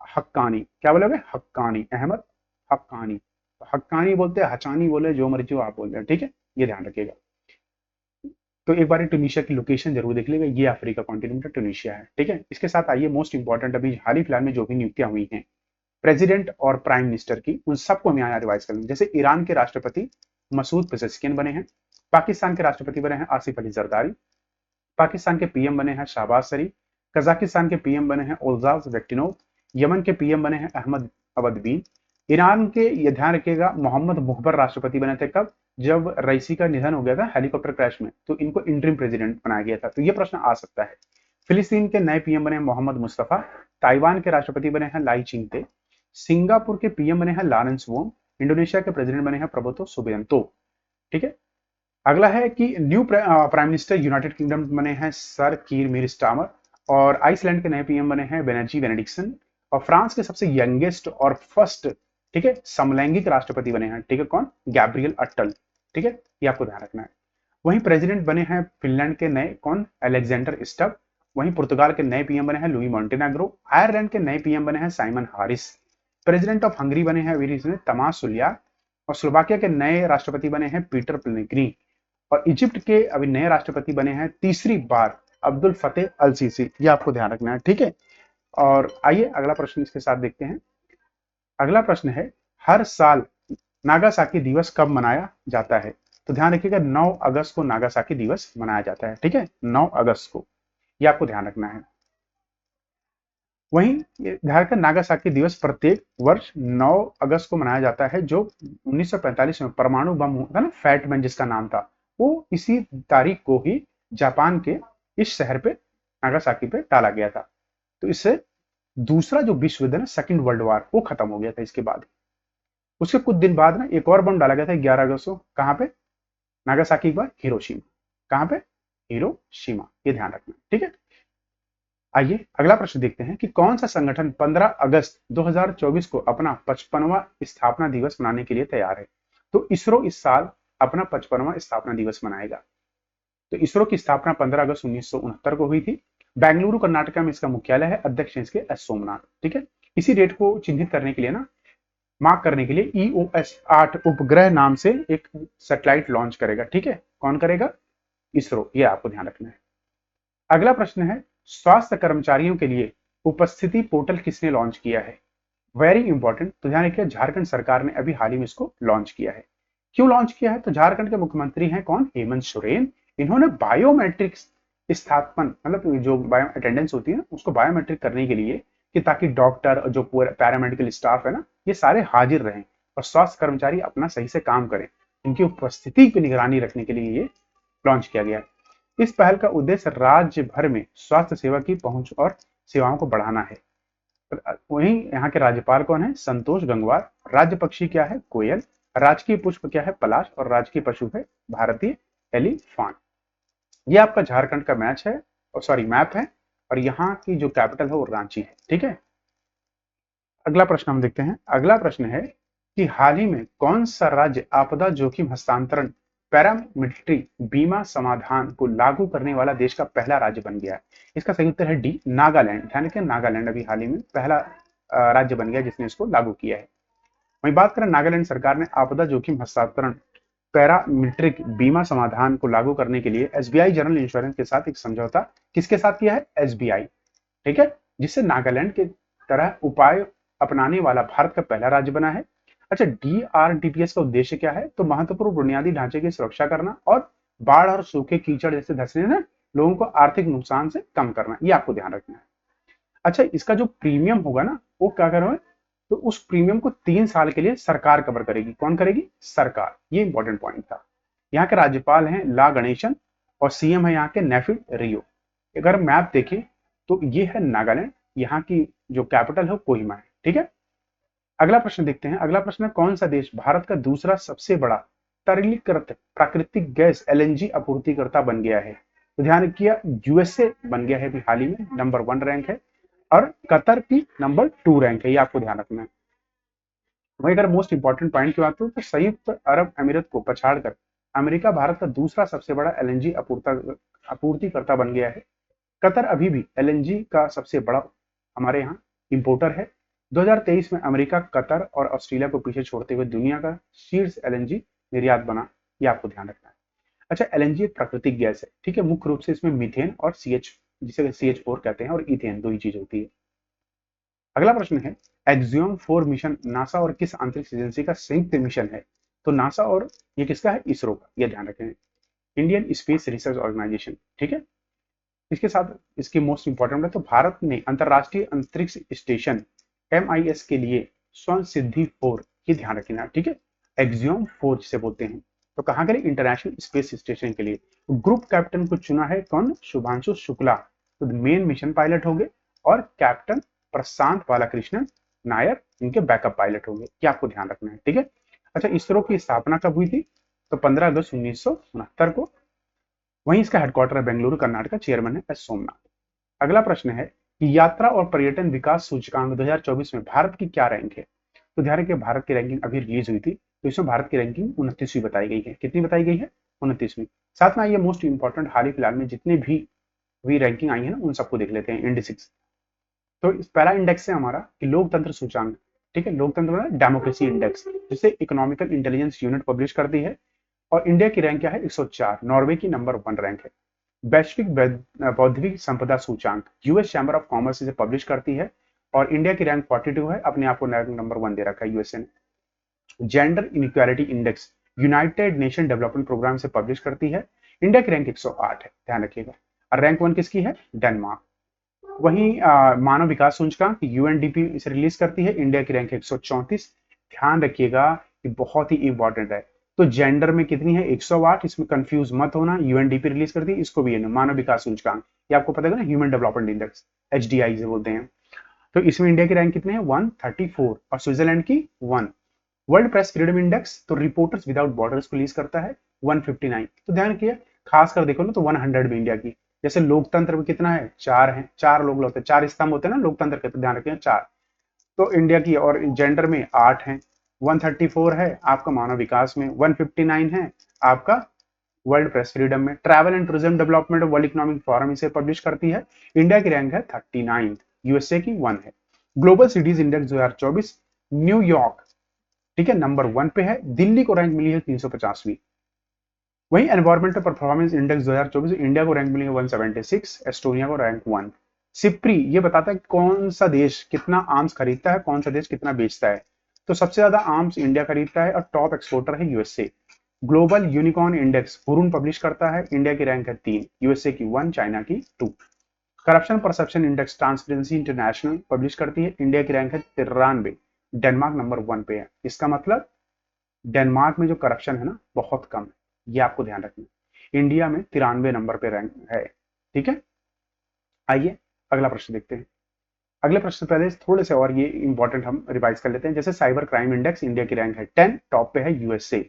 हक्कानी, क्या बोलोगे? हक्कानी, अहमद हक्कानी। तो हक्कानी बोलते हैं, हचानी बोले, जो मर्जी हो आप बोल रहे हैं, ठीक है, ये ध्यान रखिएगा। तो एक बार ट्यूनीशिया की लोकेशन जरूर देख लीजिएगा, ये अफ्रीका कॉन्टिनेंट ट्यूनीशिया है, ठीक है। इसके साथ आइए मोस्ट इंपॉर्टेंट, अभी हाल ही फिलहाल में जो भी नियुक्तियां हुई हैं प्रेसिडेंट और प्राइम मिनिस्टर की, उन सबको हम यहाँ रिवाइज कर लेंगे। जैसे ईरान के राष्ट्रपति मसूद पेजेश्किन बने हैं, पाकिस्तान के राष्ट्रपति बने हैं आसिफ अली जरदारी, पाकिस्तान के पीएम बने हैं शहबाज शरीफ, कजाकिस्तान के पीएम बने हैं ओल्जाज वेक्टिनोव, यमन के पीएम बने हैं अहमद अवद बीन, ईरान के, ये ध्यान रखिएगा, मोहम्मद मुखबर राष्ट्रपति बने थे कब? जब रईसी का निधन हो गया था हेलीकॉप्टर क्रैश में, तो इनको इंटरिम प्रेसिडेंट बनाया गया था, तो ये प्रश्न आ सकता है। फिलिस्तीन के नए पीएम बने हैं मोहम्मद मुस्तफा, ताइवान के राष्ट्रपति बने हैं लाई चिंगते, सिंगापुर के पीएम बने हैं लॉरेंस वोंग, इंडोनेशिया के प्रेसिडेंट बने हैं प्रबोतो सुबियांतो, ठीक है। अगला है कि new prime minister United kingdom बने हैं सर कीर मीर स्टामर, और आइसलैंड के नए पीएम बने हैं बेनर्जी बेनेडिक्सन, और फ्रांस के सबसे यंगेस्ट और फर्स्ट, ठीक है, समलैंगिक राष्ट्रपति बने हैं, ठीक है, कौन? गैब्रियल अट्टल, ठीक है, ये आपको ध्यान रखना है। वहीं प्रेसिडेंट बने हैं फिनलैंड के नए, कौन? Alexander Stubb. वहीं पुर्तगाल के नए पीएम बने हैं लुई मॉन्टेनेग्रो, आयरलैंड के नए पीएम बने हैं Simon Haris, president of Hungary बने हैं तमास सुलिया, और स्लोवाकिया के नए राष्ट्रपति बने हैं पीटर पेलेग्रिनी, और इजिप्ट के अभी नए राष्ट्रपति बने हैं तीसरी बार अब्दुल फतेह अल सीसी, ये आपको ध्यान रखना है, ठीक है। और आइए अगला प्रश्न इसके साथ देखते हैं। अगला प्रश्न है, हर साल नागासाकी दिवस कब मनाया जाता है? तो ध्यान रखिएगा 9 अगस्त को नागासाकी दिवस मनाया जाता है, ठीक है, 9 अगस्त को, ये आपको ध्यान रखना है। वहीं ध्यान रखकर नागासाकी दिवस प्रत्येक वर्ष 9 अगस्त को मनाया जाता है, जो 1945 में परमाणु बम हुआ था ना, फैटमैन जिसका नाम था, वो इसी तारीख को ही जापान के इस शहर पे, नागासाकी पे डाला गया था। तो इससे दूसरा जो विश्व युद्ध है ना, सेकंड वर्ल्ड वॉर, वो खत्म हो गया था इसके बाद। उसके कुछ दिन बाद ना एक और बम डाला गया था 11 अगस्त को, कहां पे? नागासाकी के बाद हिरोशिमा, कहां पे? हिरोशिमा, ये ध्यान रखना, ठीक है। आइए अगला प्रश्न देखते हैं कि कौन सा संगठन 15 अगस्त 2024 को अपना 55वां स्थापना दिवस मनाने के लिए तैयार है? तो इसरो इस साल अपना 55वां स्थापना दिवस मनाएगा। तो इसरो की स्थापना 15 अगस्त 1969 को हुई थी। बेंगलुरु कर्नाटक में इसका मुख्यालय है, अध्यक्ष हैं इसके एस सोमनाथ, ठीक है। इसी डेट को चिन्हित करने के लिए ना, मार्क करने के लिए EOS 8 उपग्रह नाम से एक सैटेलाइट लॉन्च करेगा, ठीक है। कौन करेगा? इसरो, ये आपको ध्यान रखना है। अगला प्रश्न है, स्वास्थ्य कर्मचारियों के लिए उपस्थिति पोर्टल किसने लॉन्च किया है? वेरी इंपॉर्टेंट, तो ध्यान रखिए, झारखंड सरकार ने अभी हाल ही में इसको लॉन्च किया है। क्यों लॉन्च किया है? तो झारखंड के मुख्यमंत्री हैं कौन? हेमंत सोरेन। इन्होंने बायोमेट्रिक स्थापन, मतलब जो बायो अटेंडेंस होती है ना, उसको बायोमेट्रिक करने के लिए, कि ताकि डॉक्टर, जो पूरा पैरामेडिकल स्टाफ है ना, ये सारे हाजिर रहें और स्वास्थ्य कर्मचारी अपना सही से काम करें, इनकी उपस्थिति की निगरानी रखने के लिए ये लॉन्च किया गया है। इस पहल का उद्देश्य राज्य भर में स्वास्थ्य सेवा की पहुंच और सेवाओं को बढ़ाना है। वहीं यहाँ के राज्यपाल कौन है? संतोष गंगवार। राज्य पक्षी क्या है? कोयल। राजकीय पुष्प क्या है? पलाश। और राजकीय पशु है भारतीय एलिफेंट। ये आपका झारखंड का मैच है, और सॉरी मैप है, और यहाँ की जो कैपिटल है वो रांची है, ठीक है। अगला प्रश्न हम देखते हैं। अगला प्रश्न है कि हाल ही में कौन सा राज्य आपदा जोखिम हस्तांतरण पैरामिलिट्री बीमा समाधान को लागू करने वाला देश का पहला राज्य बन गया है? इसका सही उत्तर है डी, नागालैंड। ध्यान रखें, नागालैंड अभी हाल ही में पहला राज्य बन गया जिसने इसको लागू किया है। वहीं बात करें, नागालैंड सरकार ने आपदा जोखिम हस्तांतरण पैरामिलिट्रिक बीमा समाधान को लागू करने के लिए SBI जनरल इंश्योरेंस के साथ एक समझौता किसके साथ किया है? SBI, ठीक है, जिससे नागालैंड के तरह उपाय अपनाने वाला भारत का पहला राज्य बना है। अच्छा, DRDPS का उद्देश्य क्या है? तो महत्वपूर्ण बुनियादी ढांचे की सुरक्षा करना और बाढ़ और सूखे कीचड़ जैसे धंसने ना लोगों को आर्थिक नुकसान से कम करना, ये आपको ध्यान रखना है। अच्छा, इसका जो प्रीमियम होगा ना, वो क्या करोगे? तो उस प्रीमियम को 3 साल के लिए सरकार कवर करेगी। कौन करेगी? सरकार। ये इंपॉर्टेंट पॉइंट था। यहाँ के राज्यपाल हैं ला गणेशन, और CM है यहाँ के नेफिड रियो। अगर मैप देखें तो ये है नागालैंड, यहाँ की जो कैपिटल है कोहिमा है, ठीक है। अगला प्रश्न देखते हैं। अगला प्रश्न है, कौन सा देश भारत का दूसरा सबसे बड़ा तरलीकृत प्राकृतिक गैस LNG आपूर्तिकर्ता बन गया है? तो ध्यान रखिए, USA बन गया है अभी हाल ही में, नंबर 1 रैंक है, और कतर की नंबर 2 रैंक है, ये आपको ध्यान रखना है। वही अगर मोस्ट इंपॉर्टेंट पॉइंट की बात करूं तो संयुक्त अरब अमीरत को पछाड़कर अमेरिका भारत का दूसरा सबसे बड़ा LNG आपूर्तिकर्ता बन गया है। कतर अभी भी LNG का सबसे बड़ा हमारे यहाँ इंपोर्टर है। 2023 में अमेरिका, कतर और ऑस्ट्रेलिया को पीछे छोड़ते हुए दुनिया का शीर्ष एलएनजी निर्यात बना, ये आपको ध्यान रखना है। अच्छा, एलएनजी एक प्राकृतिक गैस है, ठीक है। मुख्य रूप से इसमें मीथेन और जिसे CH4 कहते हैं, और इथेन, दो ही चीज होती है। अगला प्रश्न है, एक्सियोम 4 मिशन नासा और किस अंतरिक्ष एजेंसी का संयुक्त मिशन है? तो नासा और ये किसका है? इसरो का, ये ध्यान रखें, इंडियन स्पेस रिसर्च ऑर्गेनाइजेशन, ठीक है। इसके साथ इसकी मोस्ट इंपॉर्टेंट है, तो भारत ने अंतरराष्ट्रीय अंतरिक्ष स्टेशन MIS के लिए स्वर्ण सिद्धि 4, ये ध्यान रखना, ठीक है। एक्सियोम 4 जिसे बोलते हैं, तो कहाँ के लिए? इंटरनेशनल स्पेस स्टेशन के लिए। ग्रुप कैप्टन को चुना है कौन? शुभांशु शुक्ला, तो मेन मिशन पायलट होंगे, और कैप्टन प्रशांत बालाकृष्णन नायर इनके बैकअप पायलट होंगे, ये आपको ध्यान रखना है, ठीक है। अच्छा, इसरो की स्थापना कब हुई थी? तो 15 अगस्त 1969 को। वहीं इसका हेडक्वार्टर है बेंगलुरु, कर्नाटक, चेयरमैन है एस सोमनाथ। अगला प्रश्न है कि यात्रा और पर्यटन विकास सूचकांक 2024 में भारत की क्या रैंक है? तो ध्यान रखिए, भारत की रैंकिंग अभी रिलीज हुई थी, तो इसमें भारत की रैंकिंग 29वीं बताई गई है। कितनी बताई गई है? 29वीं। साथ में आइए मोस्ट इंपॉर्टेंट हाल ही फिलहाल में जितने भी रैंकिंग आई है ना, उन सबको देख लेते हैं। इंडेक्स, तो इस पहला इंडेक्स है हमारा कि लोकतंत्र सूचांक, ठीक है। लोकतंत्र मतलब डेमोक्रेसी इंडेक्स, जिसे इकोनॉमिकल इंटेलिजेंस यूनिट पब्लिश करती है, और इंडिया की रैंक क्या है? 104। नॉर्वे की नंबर 1 रैंक है। वैश्विक बौद्धिक संपदा सूचांक यूएस चैम्बर ऑफ कॉमर्स इसे पब्लिश करती है, और इंडिया की रैंक 42 है, अपने आप को रैंक नंबर 1 दे रखा है यूएसए ने। Gender inequality index United Nation development programme से पब्लिश करती है, इंडिया की रैंक 108 है, ध्यान रखिएगा। और रैंक 1 किसकी है? डेनमार्क। वहीं मानव विकास सूचकांक यूएनडीपी इसे रिलीज करती है, इंडिया की रैंक 134। ध्यान रखिएगा कि बहुत ही इंपॉर्टेंट है। तो जेंडर में कितनी है? 108, इसमें कंफ्यूज मत होना, यूएनडीपी रिलीज करती है, इसको भी है मानव विकास सूचकांक, ये आपको पता है ना, ह्यूमन डेवलपमेंट इंडेक्स, HDI से बोलते हैं। तो इसमें इंडिया की रैंक कितनी है? 134, और स्विट्जरलैंड की 1। वर्ल्ड प्रेस फ्रीडम इंडेक्स तो रिपोर्टर्स विदाउट बॉर्डर्स को रिलीज करता है, 159। तो ध्यान रखिए, खासकर देखो ना तो 100 में इंडिया की। जैसे लोकतंत्र में कितना है? 4 है, 4 लोग होते हैं, 4 स्तंभ होते हैं ना लोकतंत्र के, तो ध्यान रखिए 4। तो इंडिया की, और जेंडर में 8 है, 134 है आपका मानव विकास में, 159 है आपका वर्ल्ड प्रेस फ्रीडम में। Travel and tourism development world economic forum इसे पब्लिश करती है, इंडिया की रैंक है 39, यूएसए की 1 है। ग्लोबल सिटीज इंडेक्स 2024 न्यूयॉर्क, ठीक है, नंबर 1 पे है, दिल्ली को रैंक मिली है 350वीं। वहीं एनवायरमेंटल परफॉर्मेंस इंडेक्स 2024 इंडिया को रैंक मिली है 176, एस्टोनिया को रैंक 1। सिप्री ये बताता है कौन सा देश कितना आर्म्स खरीदता है, कौन सा देश कितना बेचता है। तो सबसे ज्यादा आर्म्स इंडिया खरीदता है, और टॉप एक्सपोर्टर है USA. Global unicorn index Hurun publish करता है, इंडिया की रैंक है 3, यूएसए की 1, चाइना की 2। Corruption perception index transparency international publish करती है, इंडिया की रैंक है 93, डेनमार्क नंबर 1 पे है। इसका मतलब डेनमार्क में जो करप्शन है ना, बहुत कम है, ये आपको ध्यान रखना है। इंडिया में 93 नंबर पे रैंक है, ठीक है। आइए अगला प्रश्न देखते हैं। अगले प्रश्न पहले थोड़े से और ये इंपॉर्टेंट हम रिवाइज कर लेते हैं। जैसे साइबर क्राइम इंडेक्स इंडिया की रैंक है 10, टॉप पे है यूएसए।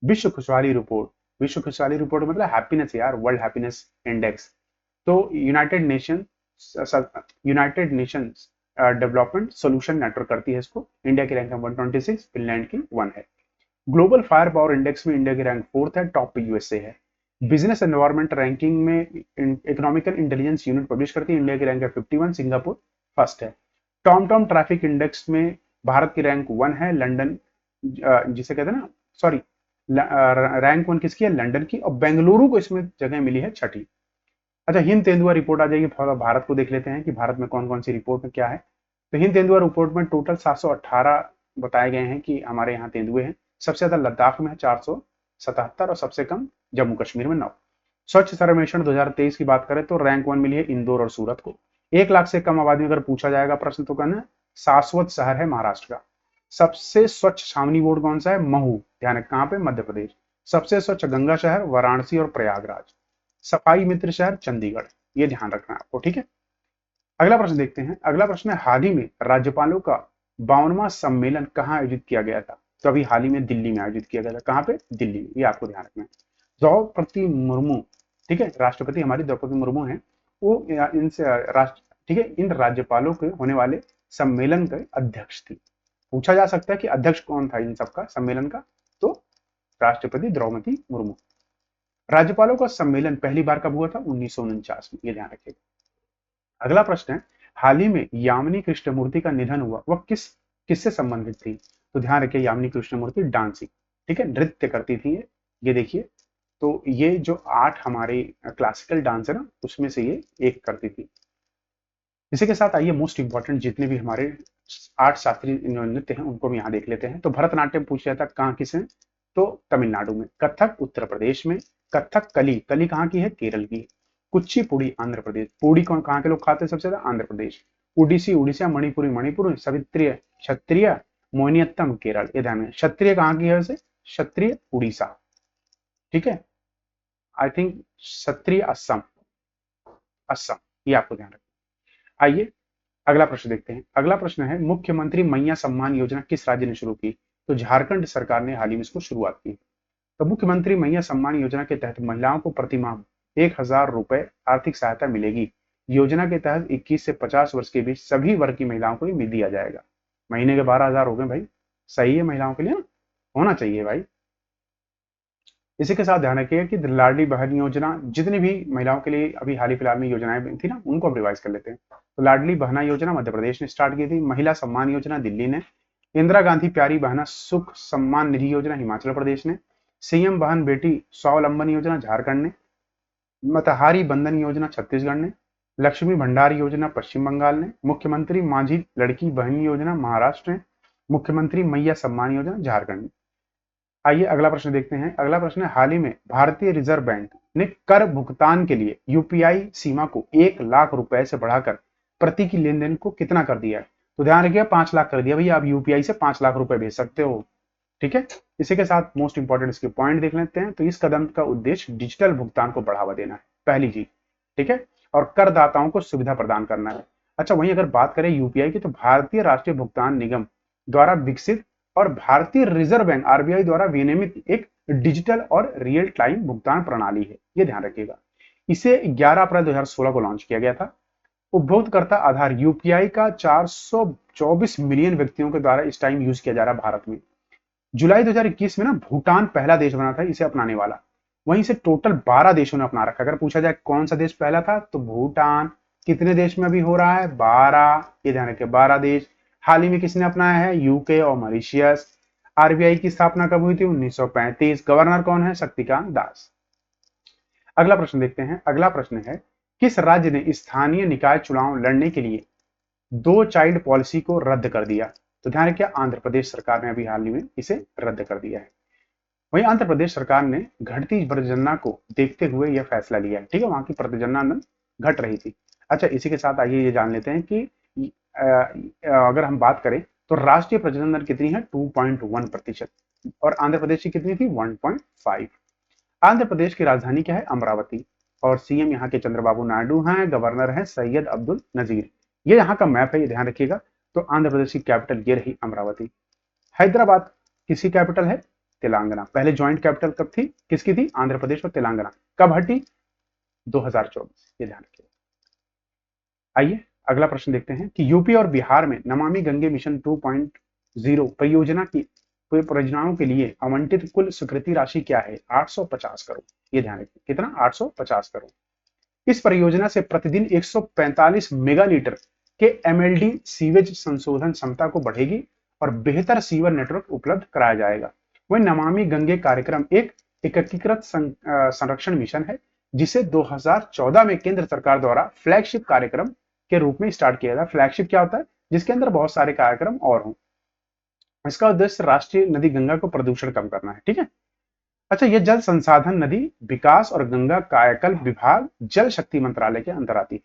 विश्व खुशहाली रिपोर्ट, विश्व खुशहाली रिपोर्ट मतलब हैप्पीनेस यार, वर्ल्ड हैप्पीनेस इंडेक्स, तो United Nation development solution network करती है इसको, इंडिया की रैंक है 126, फिनलैंड की 1 है। ग्लोबल फायर पावर इंडेक्स में इंडिया की रैंक 4th है, टॉप पे यूएसए है। बिजनेस एनवायरनमेंट रैंकिंग में इकोनॉमिकल इंटेलिजेंस यूनिट पब्लिश करती है, इंडिया की रैंक है 51, सिंगापुर फर्स्ट है। टॉम ट्रैफिक इंडेक्स में भारत की रैंक 1 है, लंदन जिसे कहते हैं ना, सॉरी, रैंक 1 किसकी है? लंदन की, और बेंगलुरु को इसमें जगह मिली है 6ठी। अच्छा, हिंद तेंदुआ रिपोर्ट आ जाएगी, थोड़ा भारत को देख लेते हैं कि भारत में कौन कौन सी रिपोर्ट में क्या है। तो हिंद तेंदुआ रिपोर्ट में टोटल 718 बताए गए हैं कि हमारे यहाँ तेंदुए हैं। सबसे ज्यादा लद्दाख में है 477, और सबसे कम जम्मू कश्मीर में 9। स्वच्छ सर्वेक्षण 2023 की बात करें तो रैंक 1 मिली है इंदौर और सूरत को। 1 लाख से कम आबादी में अगर पूछा जाएगा प्रश्न तो कहना शाश्वत शहर है महाराष्ट्र का। सबसे स्वच्छ छावनी बोर्ड कौन सा है? महू, ध्यान है कहाँ पे? मध्य प्रदेश। सबसे स्वच्छ गंगा शहर वाराणसी और प्रयागराज। सफाई मित्र शहर चंडीगढ़, ये ध्यान रखना है आपको, ठीक है। अगला प्रश्न देखते हैं। अगला प्रश्न है, हाल ही में राज्यपालों का 52वां सम्मेलन कहाँ आयोजित किया गया था? तो अभी हाल ही में दिल्ली में आयोजित किया गया था। कहाँ पे? दिल्ली में, ये आपको ध्यान रखना है। द्रौपदी मुर्मू, ठीक है, राष्ट्रपति हमारी द्रौपदी मुर्मू है, वो इनसे राष्ट्र, ठीक है, इन राज्यपालों के होने वाले सम्मेलन के अध्यक्ष थी। पूछा जा सकता है कि अध्यक्ष कौन था इन सबका सम्मेलन का? तो राष्ट्रपति द्रौपदी मुर्मू। राज्यपालों का सम्मेलन पहली बार कब हुआ था? 1949 में, ये ध्यान रखिएगा। अगला प्रश्न है, हाल ही में यामिनी कृष्णमूर्ति का निधन हुआ, वह किससे संबंधित थी? तो ध्यान रखिए, यामिनी कृष्णमूर्ति डांसिंग, ठीक है, नृत्य करती थी ये देखिए। तो ये जो 8 हमारे क्लासिकल डांस है ना, उसमें से ये एक करती थी। इसी के साथ आइए मोस्ट इंपॉर्टेंट जितने भी हमारे 8 शास्त्रीय नृत्य हैं उनको हम यहाँ देख लेते हैं। तो भरतनाट्यम पूछ लिया था कहाँ किस है, तो तमिलनाडु में। कथक उत्तर प्रदेश में। कथक कली, कली कहाँ की है? केरल की। कुचिपुड़ी आंध्र प्रदेश। पूड़ी कौन कहाँ के लोग खाते हैं सबसे ज्यादा? आंध्र प्रदेश। उड़ीसी उड़ीसा, मणिपुरी मणिपुर, सवित्रीय क्षत्रिय मोहिनीअट्टम केरल। ये ध्यान में, क्षत्रिय कहाँ की है वैसे? क्षत्रिय उड़ीसा, ठीक है। आई थिंक क्षत्रिय असम, असम, ये आपको ध्यान रखना। आइए अगला प्रश्न देखते हैं। अगला प्रश्न है मुख्यमंत्री मैया सम्मान योजना किस राज्य ने शुरू की? तो झारखंड सरकार ने हाल ही में इसको शुरुआत की। तो मुख्यमंत्री मैया सम्मान योजना के तहत महिलाओं को प्रतिमाह 1,000 रुपए आर्थिक सहायता मिलेगी। योजना के तहत 21 से 50 वर्ष के बीच सभी वर्ग की महिलाओं को ये दिया जाएगा। महीने के 12,000 हो गए भाई, सही है महिलाओं के लिए ना, होना चाहिए भाई। इसी के साथ ध्यान रखिए कि लाडली बहन योजना, जितनी भी महिलाओं के लिए अभी हाल ही फिलहाल में योजनाएं थी ना, उनको अब रिवाइज कर लेते हैं। तो लाडली बहना योजना मध्य प्रदेश ने स्टार्ट की थी। महिला सम्मान योजना दिल्ली ने। इंदिरा गांधी प्यारी बहना सुख सम्मान निधि योजना हिमाचल प्रदेश ने। सीएम बहन बेटी स्वावलंबन योजना झारखंड ने। मतहारी बंधन योजना छत्तीसगढ़ ने। लक्ष्मी भंडार योजना पश्चिम बंगाल ने। मुख्यमंत्री माझी लड़की बहन योजना महाराष्ट्र ने। मुख्यमंत्री मैया सम्मान योजना झारखंड ने। आइए अगला प्रश्न देखते हैं। अगला प्रश्न है हाल ही में भारतीय रिजर्व बैंक ने कर भुगतान के लिए यूपीआई सीमा को 1,00,000 रुपए से बढ़ाकर प्रति की लेन देन को कितना कर दिया है? तो ध्यान रखिए 5 लाख कर दिया भैया, आप यूपीआई से 5 लाख रुपए भेज सकते हो, ठीक है। इसी के साथ मोस्ट इंपॉर्टेंट इसके पॉइंट देख लेते हैं। तो इस कदम का उद्देश्य डिजिटल भुगतान को बढ़ावा देना है, पहली चीज, ठीक है, और करदाताओं को सुविधा प्रदान करना है। अच्छा, वहीं अगर बात करें यूपीआई की, तो भारतीय राष्ट्रीय भुगतान निगम द्वारा विकसित और भारतीय रिजर्व बैंक आरबीआई द्वारा विनियमित एक डिजिटल और रियल टाइम भुगतान प्रणाली है, ये ध्यान रखिएगा। इसे 11 अप्रैल 2016 को लॉन्च किया गया था। उपभोक्ता आधार यूपीआई का 424 मिलियन व्यक्तियों के द्वारा इस टाइम यूज किया जा रहा है भारत में। जुलाई 2021 में ना भूटान पहला देश बना था इसे अपनाने वाला। वहीं से टोटल 12 देशों ने अपना रखा। अगर पूछा जाए कौन सा देश पहला था, तो भूटान। कितने देश में अभी हो रहा है? 12, ये ध्यान रखिए 12 देश। हाल ही में किसने अपनाया है? यूके और मॉरिशियस। आरबीआई की स्थापना कब हुई थी? 1935। गवर्नर कौन है? शक्तिकांत दास। अगला प्रश्न देखते हैं। अगला प्रश्न है किस राज्य ने स्थानीय निकाय चुनाव लड़ने के लिए 2 चाइल्ड पॉलिसी को रद्द कर दिया? तो ध्यान रखिए आंध्र प्रदेश सरकार ने अभी हाल ही में इसे रद्द कर दिया है। वहीं आंध्र प्रदेश सरकार ने घटती प्रजनना को देखते हुए यह फैसला लिया है, ठीक है, वहां की प्रजनन घट रही थी। अच्छा, इसी के साथ आइए ये जान लेते हैं कि अगर हम बात करें तो राष्ट्रीय प्रजनन दर कितनी है? 2.1%। और आंध्र प्रदेश की कितनी थी? 1.5। आंध्र प्रदेश की राजधानी क्या है? अमरावती। और सीएम यहाँ के चंद्रबाबू नायडू हैं, गवर्नर हैं सैयद अब्दुल नजीर। ये यहाँ का मैप है, ये ध्यान रखिएगा। तो आंध्र प्रदेश की कैपिटल ये रही अमरावती। हैदराबाद किसकी कैपिटल है? तेलंगाना। पहले ज्वाइंट कैपिटल कब थी? किसकी थी? आंध्र प्रदेश और तेलंगाना। कब हटी? 2024, ये ध्यान रखिएगा। आइए अगला प्रश्न देखते हैं कि यूपी और बिहार में नमामि गंगे मिशन 2.0 परियोजनाओं के लिए आवंटित कुल स्वीकृति राशि क्या है? 850 करोड़। ये ध्यान रखिए, कितना? 850 करोड़। इस परियोजना से प्रतिदिन 145 मेगालीटर के एमएलडी सीवेज संशोधन क्षमता को बढ़ेगी और बेहतर सीवर नेटवर्क उपलब्ध कराया जाएगा। वही नमामि गंगे कार्यक्रम एक एकीकृत संरक्षण मिशन है जिसे 2014 में केंद्र सरकार द्वारा फ्लैगशिप कार्यक्रम के रूप में स्टार्ट किया था। फ्लैगशिप क्या होता है? जिसके अंदर बहुत सारे कार्यक्रम और हों। इसका उद्देश्य राष्ट्रीय नदी गंगा को प्रदूषण कम करना है, ठीक है। अच्छा, यह जल संसाधन नदी विकास और गंगा कायाकल्प विभाग जल शक्ति मंत्रालय के अंदर आती है।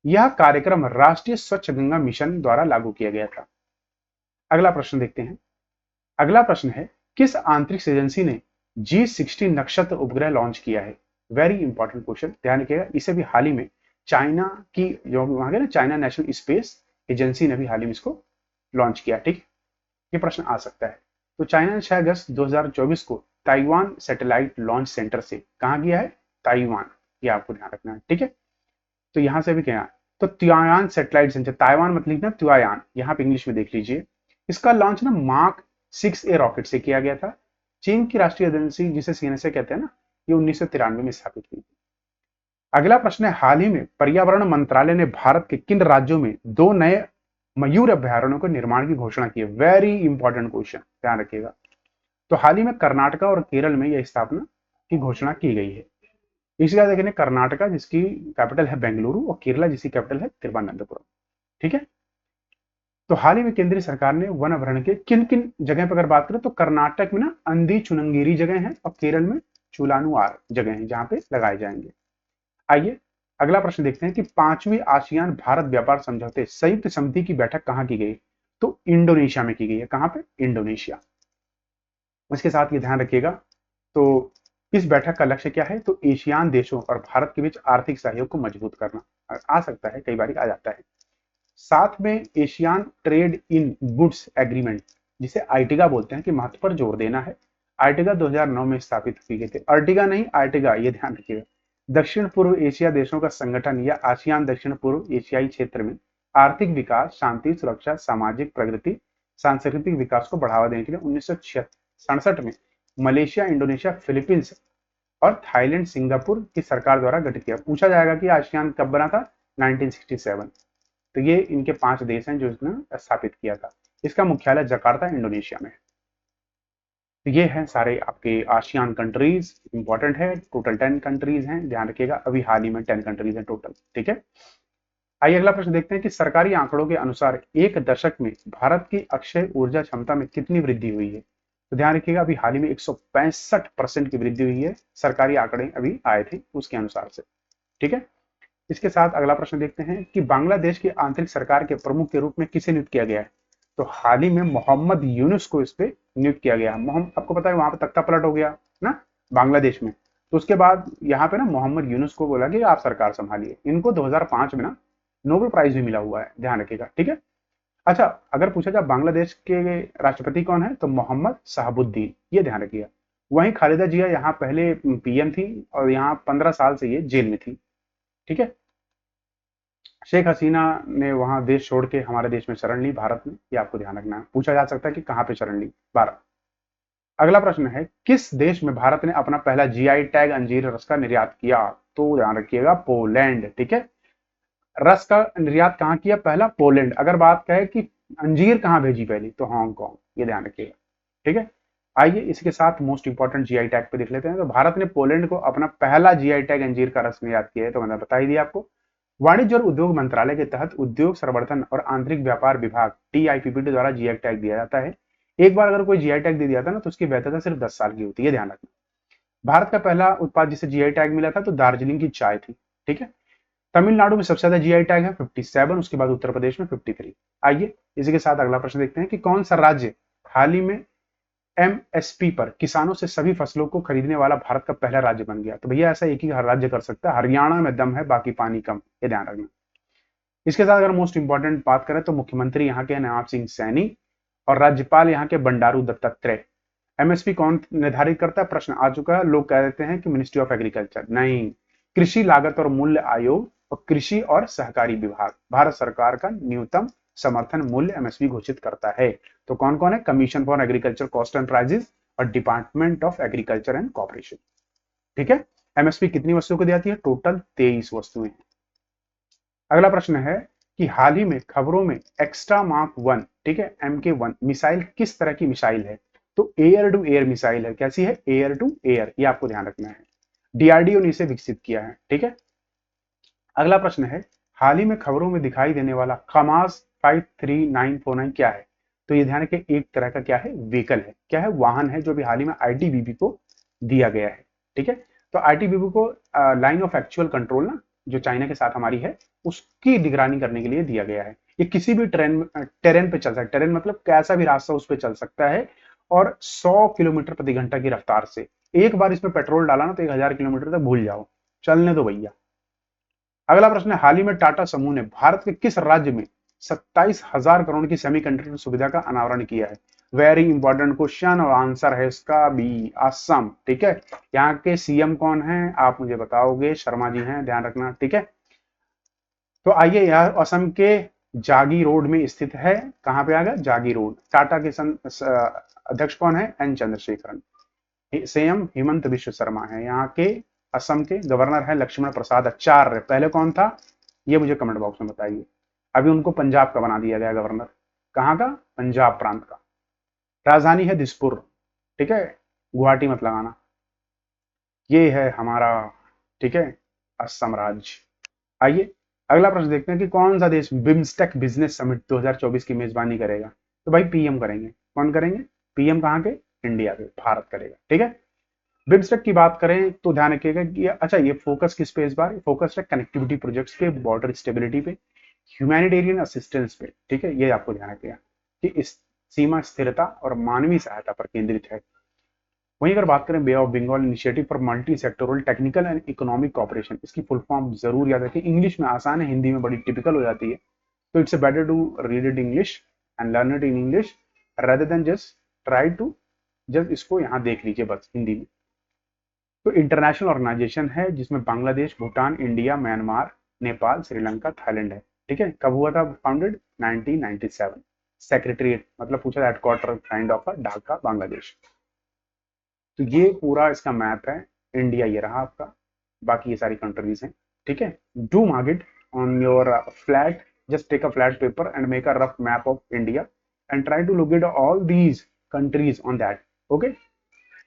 यह कार्यक्रम राष्ट्रीय स्वच्छ गंगा मिशन द्वारा लागू किया गया था। अगला प्रश्न देखते हैं। अगला प्रश्न है किस आंतरिक्ष एजेंसी ने G60 नक्षत्र उपग्रह लॉन्च किया है? वेरी इंपॉर्टेंट क्वेश्चन, ध्यान रखिएगा। इसे भी हाल ही में चाइना की जो वहां के ना चाइना नेशनल स्पेस एजेंसी ने भी हाल ही में इसको लॉन्च किया, ठीक। ये प्रश्न आ सकता है। तो चाइना ने 6 अगस्त 2024 को ताइवान सैटेलाइट लॉन्च सेंटर से कहा गया है? ताइवान, ये आपको ध्यान रखना है, ठीक है। तो यहां से भी क्या, तो त्योयान सैटेलाइट सेंटर, ताइवान मतलब लिखना त्योयान, यहाँ पे इंग्लिश में देख लीजिए। इसका लॉन्च ना मार्क 6A रॉकेट से किया गया था। चीन की राष्ट्रीय एजेंसी जिसे सीएनएसए कहते हैं ना, ये 1993 में स्थापित हुई थी। अगला प्रश्न है, हाल ही में पर्यावरण मंत्रालय ने भारत के किन राज्यों में 2 नए मयूर अभ्यारण्यों के निर्माण की घोषणा की है? वेरी इंपॉर्टेंट क्वेश्चन, ध्यान रखिएगा। तो हाल ही में कर्नाटका और केरल में यह स्थापना की घोषणा की गई है। इसके बाद देखेंगे कर्नाटका जिसकी कैपिटल है बेंगलुरु और केरला जिसकी कैपिटल है तिरुवनंतपुरम। ठीक है। तो हाल ही में केंद्रीय सरकार ने वन अभ्यारण्य के किन किन जगह पर अगर बात करें तो कर्नाटक में ना अंधी चुनंगेरी जगह है और केरल में चुलानुआर जगह है जहां पे लगाए जाएंगे। आइए अगला प्रश्न देखते हैं कि 5वीं आसियान भारत व्यापार समझौते संयुक्त समिति की बैठक कहां की गई? तो इंडोनेशिया में की गई है। कहां पे? इंडोनेशिया। इसके साथ ये ध्यान रखिएगा। तो इस बैठक का लक्ष्य क्या है? तो एशियान देशों और भारत के बीच आर्थिक सहयोग को मजबूत करना। आ सकता है, कई बार आ जाता है। साथ में ASEAN trade in goods agreement जिसे आर्टिगा बोलते हैं कि महत्व पर जोर देना है। आर्टिगा 2009 में स्थापित की गई थी। अर्टिगा नहीं, आर्टिगा, ये ध्यान रखिएगा। दक्षिण पूर्व एशिया देशों का संगठन या आसियान दक्षिण पूर्व एशियाई क्षेत्र में आर्थिक विकास, शांति, सुरक्षा, सामाजिक प्रगति, सांस्कृतिक विकास को बढ़ावा देने के लिए 1967 में मलेशिया, इंडोनेशिया, फिलीपींस और थाईलैंड, सिंगापुर की सरकार द्वारा गठित किया। पूछा जाएगा कि आसियान कब बना था? 1967। तो ये इनके 5 देश हैं जो इसने स्थापित किया था। इसका मुख्यालय जकार्ता, इंडोनेशिया में है। तो ये हैं सारे आपके आसियान कंट्रीज, इंपॉर्टेंट है। टोटल 10 कंट्रीज हैं, ध्यान रखिएगा। अभी हाल ही में 10 कंट्रीज हैं टोटल। ठीक है। आइए अगला प्रश्न देखते हैं कि सरकारी आंकड़ों के अनुसार एक दशक में भारत की अक्षय ऊर्जा क्षमता में कितनी वृद्धि हुई है? तो ध्यान रखिएगा, अभी हाल ही में 165% की वृद्धि हुई है। सरकारी आंकड़े अभी आए थे उसके अनुसार से। ठीक है। इसके साथ अगला प्रश्न देखते हैं कि बांग्लादेश की आंतरिक सरकार के प्रमुख के रूप में किसे नियुक्त किया गया है? तो हाल ही में मोहम्मद यूनुस को इस पे नियुक्त किया गया। आपको पता है वहां पे तख्ता पलट हो गया ना बांग्लादेश में। तो उसके बाद यहाँ पे ना मोहम्मद यूनुस को बोला कि आप सरकार संभालिए। इनको 2005 में ना नोबेल प्राइज भी मिला हुआ है, ध्यान रखिएगा। ठीक है। अच्छा, अगर पूछा जाए बांग्लादेश के राष्ट्रपति कौन है तो मोहम्मद शहाबुद्दीन, ये ध्यान रखिएगा। वहीं खालिदा जिया यहाँ पहले पीएम थी और यहाँ 15 साल से ये जेल में थी। ठीक है। शेख हसीना ने वहां देश छोड़ के हमारे देश में शरण ली, भारत में। ये आपको ध्यान रखना है। पूछा जा सकता है कि कहां पे शरण ली? भारत। अगला प्रश्न है, किस देश में भारत ने अपना पहला जीआई टैग अंजीर रस का निर्यात किया? तो ध्यान रखिएगा, पोलैंड। ठीक है। रस का निर्यात कहां किया? पहला पोलैंड। अगर बात कहे कि अंजीर कहां भेजी पहली तो हांगकांग, ये ध्यान रखिएगा। ठीक है। आइए इसके साथ मोस्ट इंपॉर्टेंट जीआई टैग पे देख लेते हैं। तो भारत ने पोलैंड को अपना पहला जीआई टैग अंजीर का रस निर्यात किया है, तो मैंने बता ही दिया आपको। वाणिज्य और उद्योग मंत्रालय के तहत उद्योग संवर्धन और आंतरिक व्यापार विभाग टीआईपीपीटी द्वारा जीआई टैग दिया जाता है। एक बार अगर कोई जीआई टैग दे दिया था ना तो उसकी वैधता सिर्फ 10 साल की होती है, ध्यान रखना। भारत का पहला उत्पाद जिसे जीआई टैग मिला था तो दार्जिलिंग की चाय थी। ठीक है। तमिलनाडु में सबसे ज्यादा जीआई टैग है 57, उसके बाद उत्तर प्रदेश में 53। आइए इसी के साथ अगला प्रश्न देखते हैं कि कौन सा राज्य हाल ही में एमएसपी पर किसानों से सभी फसलों को खरीदने वाला भारत का पहला राज्य बन गया? तो भैया ऐसा एक ही हर राज्य कर सकता है, हरियाणा में दम है, बाकी पानी कम, ये ध्यान रखना। इसके साथ अगर मोस्ट इंपॉर्टेंट बात करें तो मुख्यमंत्री यहाँ के नवाब सिंह सैनी और राज्यपाल यहाँ के बंडारू दत्तात्रेय। एमएसपी कौन निर्धारित करता है? प्रश्न आ चुका है। लोग कह देते हैं कि मिनिस्ट्री ऑफ एग्रीकल्चर, नहीं, कृषि लागत और मूल्य आयोग और कृषि और सहकारी विभाग भारत सरकार का न्यूनतम समर्थन मूल्य एमएसपी घोषित करता है। तो कौन कौन है? Commission for agriculture cost and prices और department of agriculture and corporation. ठीक है। एमएसपी कितनी वस्तुओं को दिया? टोटल 23 वस्तुएं। अगला प्रश्न है कि हाल ही में खबरों में एक्स्ट्रा मार्क 1, ठीक है, MK1 मिसाइल किस तरह की मिसाइल है? तो एयर टू एयर मिसाइल है। कैसी है? एयर टू एयर, ये आपको ध्यान रखना है। डीआरडीओ ने इसे विकसित किया है। ठीक है। अगला प्रश्न है, हाल ही में खबरों में दिखाई देने वाला खमास 53949 क्या है? तो ये ध्यान रखें, एक तरह का क्या है? व्हीकल है। क्या है? वाहन है, जो भी हाल ही में आईटीबीपी को दिया गया है। ठीक है। तो आईटीबीपी को लाइन ऑफ एक्चुअल कंट्रोल ना, जो चाइना के साथ हमारी है, उसकी निगरानी करने के लिए दिया गया है। ये किसी भी टेरेन पे चल सकता है। टेरेन मतलब कैसा भी रास्ता उस पर चल सकता है और 100 किलोमीटर प्रति घंटा की रफ्तार से। एक बार इसमें पेट्रोल डाला ना तो 1000 किलोमीटर तक भूल जाओ, चलने दो भैया। अगला प्रश्न है, हाल ही में टाटा समूह ने भारत के किस राज्य में 27,000 करोड़ की सेमीकंडक्टर सुविधा का अनावरण किया है? वेरी इंपॉर्टेंट क्वेश्चन और आंसर है इसका बी, असम। ठीक है। यहाँ के सीएम कौन है आप मुझे बताओगे? शर्मा जी हैं, ध्यान रखना। ठीक है। तो आइए, यह असम के जागी रोड में स्थित है। कहां पे आ गया? जागी रोड। टाटा के अध्यक्ष कौन है? एन चंद्रशेखरन। सीएम हेमंत बिश्व शर्मा है यहाँ के असम के गवर्नर है लक्ष्मण प्रसाद आचार्य। पहले कौन था ये मुझे कमेंट बॉक्स में बताइए। अभी उनको पंजाब का बना दिया गया गवर्नर। कहाँ का? पंजाब प्रांत का। राजधानी है दिसपुर। ठीक है, गुवाहाटी मत लगाना। ये है हमारा, ठीक है, असम राज्य। आइए अगला प्रश्न देखते हैं कि कौन सा देश बिम्स्टेक बिजनेस समिट 2024 की मेजबानी करेगा। तो भाई पीएम करेंगे। कौन करेंगे? पीएम कहाँ के? इंडिया के, भारत करेगा। ठीक है, बिम्स्टेक की बात करें तो ध्यान रखिएगा कि अच्छा ये फोकस किस पे? इस बार फोकस है कनेक्टिविटी प्रोजेक्ट्स पे, बॉर्डर स्टेबिलिटी पे, ह्यूमैनिटेरियन असिस्टेंस पे। ठीक है, ये आपको ध्यान रखिएगा कि इस सीमा स्थिरता और मानवीय सहायता पर केंद्रित है। वहीं अगर बात करें bay of Bengal initiative for multi sectoral technical and economic cooperation, इसकी फुल फॉर्म जरूर याद रखें। इंग्लिश में आसान है, हिंदी में बड़ी टिपिकल हो जाती है, तो it's better to read it English and learn it in English rather than just try to just इसको यहाँ देख लीजिए बस हिंदी में। तो इंटरनेशनल ऑर्गेनाइजेशन है जिसमें Bangladesh, Bhutan, India, Myanmar, Nepal, Sri Lanka, Thailand है। ठीक है, कब हुआ था फाउंडेड? 1997। सेक्रेटरीट मतलब पूछा headquarter kind of Dhaka, Bangladesh. तो ये पूरा इसका मैप है। इंडिया ये रहा आपका, बाकी ये सारी कंट्रीज हैं। ठीक है, do mark it on your flat, just take a flat paper and make a rough map of India and try to locate all these countries on that. Okay,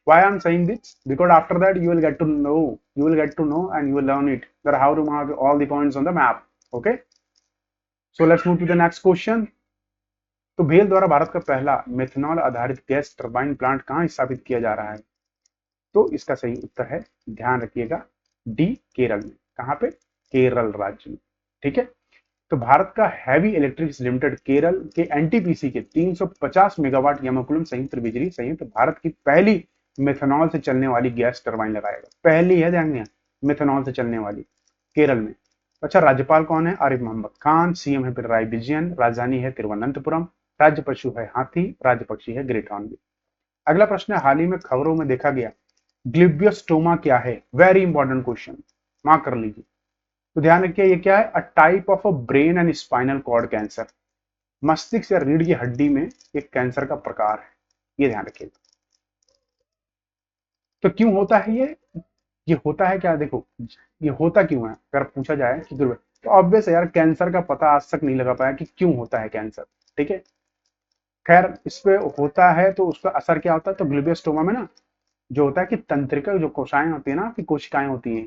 why I'm saying this? Because after that you will get to know, and you will learn it that how to mark all the points on the map. Okay, so let's move to the next question. तो भेल द्वारा भारत का पहला methanol आधारित gas turbine plant कहाँ स्थापित किया जा रहा है? तो इसका सही उत्तर है, ध्यान रखिएगा, डी, केरल में। कहाँ पे? केरल राज्य में। ठीक है, तो भारत का हैवी इलेक्ट्रिक्स लिमिटेड केरल के एनटीपीसी के 350 मेगावाट यमकुलम संयंत्र बिजली संयंत्र भारत की पहली मेथनॉल से चलने वाली गैस टरबाइन लगाएगा। पहली है, ध्यान दें, मेथनॉल से चलने वाली, केरल में। अच्छा, राज्यपाल कौन है? आरिफ मोहम्मद खान। सीएम है पिनराई विजयन। राजधानी है तिरुवनंतपुरम। राज्य पशु है हाथी। राज्य पक्षी है ग्रेट हॉर्नबिल। अगला प्रश्न है, हाल ही में खबरों में देखा गया ग्लिबियोस्टोमा क्या है? वेरी इंपॉर्टेंट क्वेश्चन, मार्क कर लीजिए। तो ध्यान रखिए, ये क्या है? A type of a brain and spinal cord cancer. मस्तिष्क या रीढ़ की हड्डी में एक कैंसर का प्रकार है, ये ध्यान रखिए। तो क्यों होता है ये होता है क्या? देखो, ये होता क्यों है अगर पूछा जाए कि तो ऑब्वियस है यार, कैंसर का पता आज तक नहीं लगा पाया कि क्यों होता है कैंसर। ठीक है, खैर इस पे होता है तो उसका असर क्या होता है? तो ग्लिबियोस्टोमा में ना जो होता है कि तंत्रिका जो कोशिकाएं होती है ना, कि कोशिकाएं होती हैं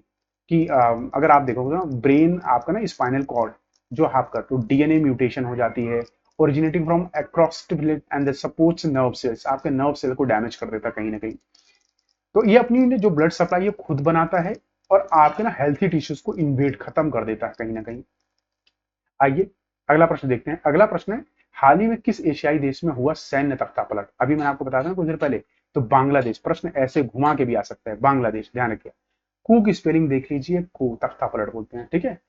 कि अगर आप देखोगे ना, ब्रेन आपका ना स्पाइनल कॉर्ड जो आपका, तो डीएनए म्यूटेशन हो जाती है, ओरिजिनेटिंग फ्रॉम एक्रोस्टिबुलेट and the supports nerve cells, आपके नर्व सेल को डैमेज कर देता है कहीं ना कहीं। तो ये अपनी जो ब्लड सप्लाई है खुद बनाता है और आपके ना हेल्थी टिश्यूज को इन्वेड, खत्म कर देता है कहीं ना कहीं। आइए अगला प्रश्न देखते हैं। अगला प्रश्न है, हाल ही में किस एशियाई देश में हुआ सैन्य तख्ता पलट? अभी मैंने आपको बताया था कुछ देर पहले, तो बांग्लादेश। प्रश्न ऐसे घुमा के भी आ सकता है, बांग्लादेश, ध्यान रखिए। कू की स्पेलिंग देख लीजिए, कू, तख्ता पलट बोलते हैं। ठीक है,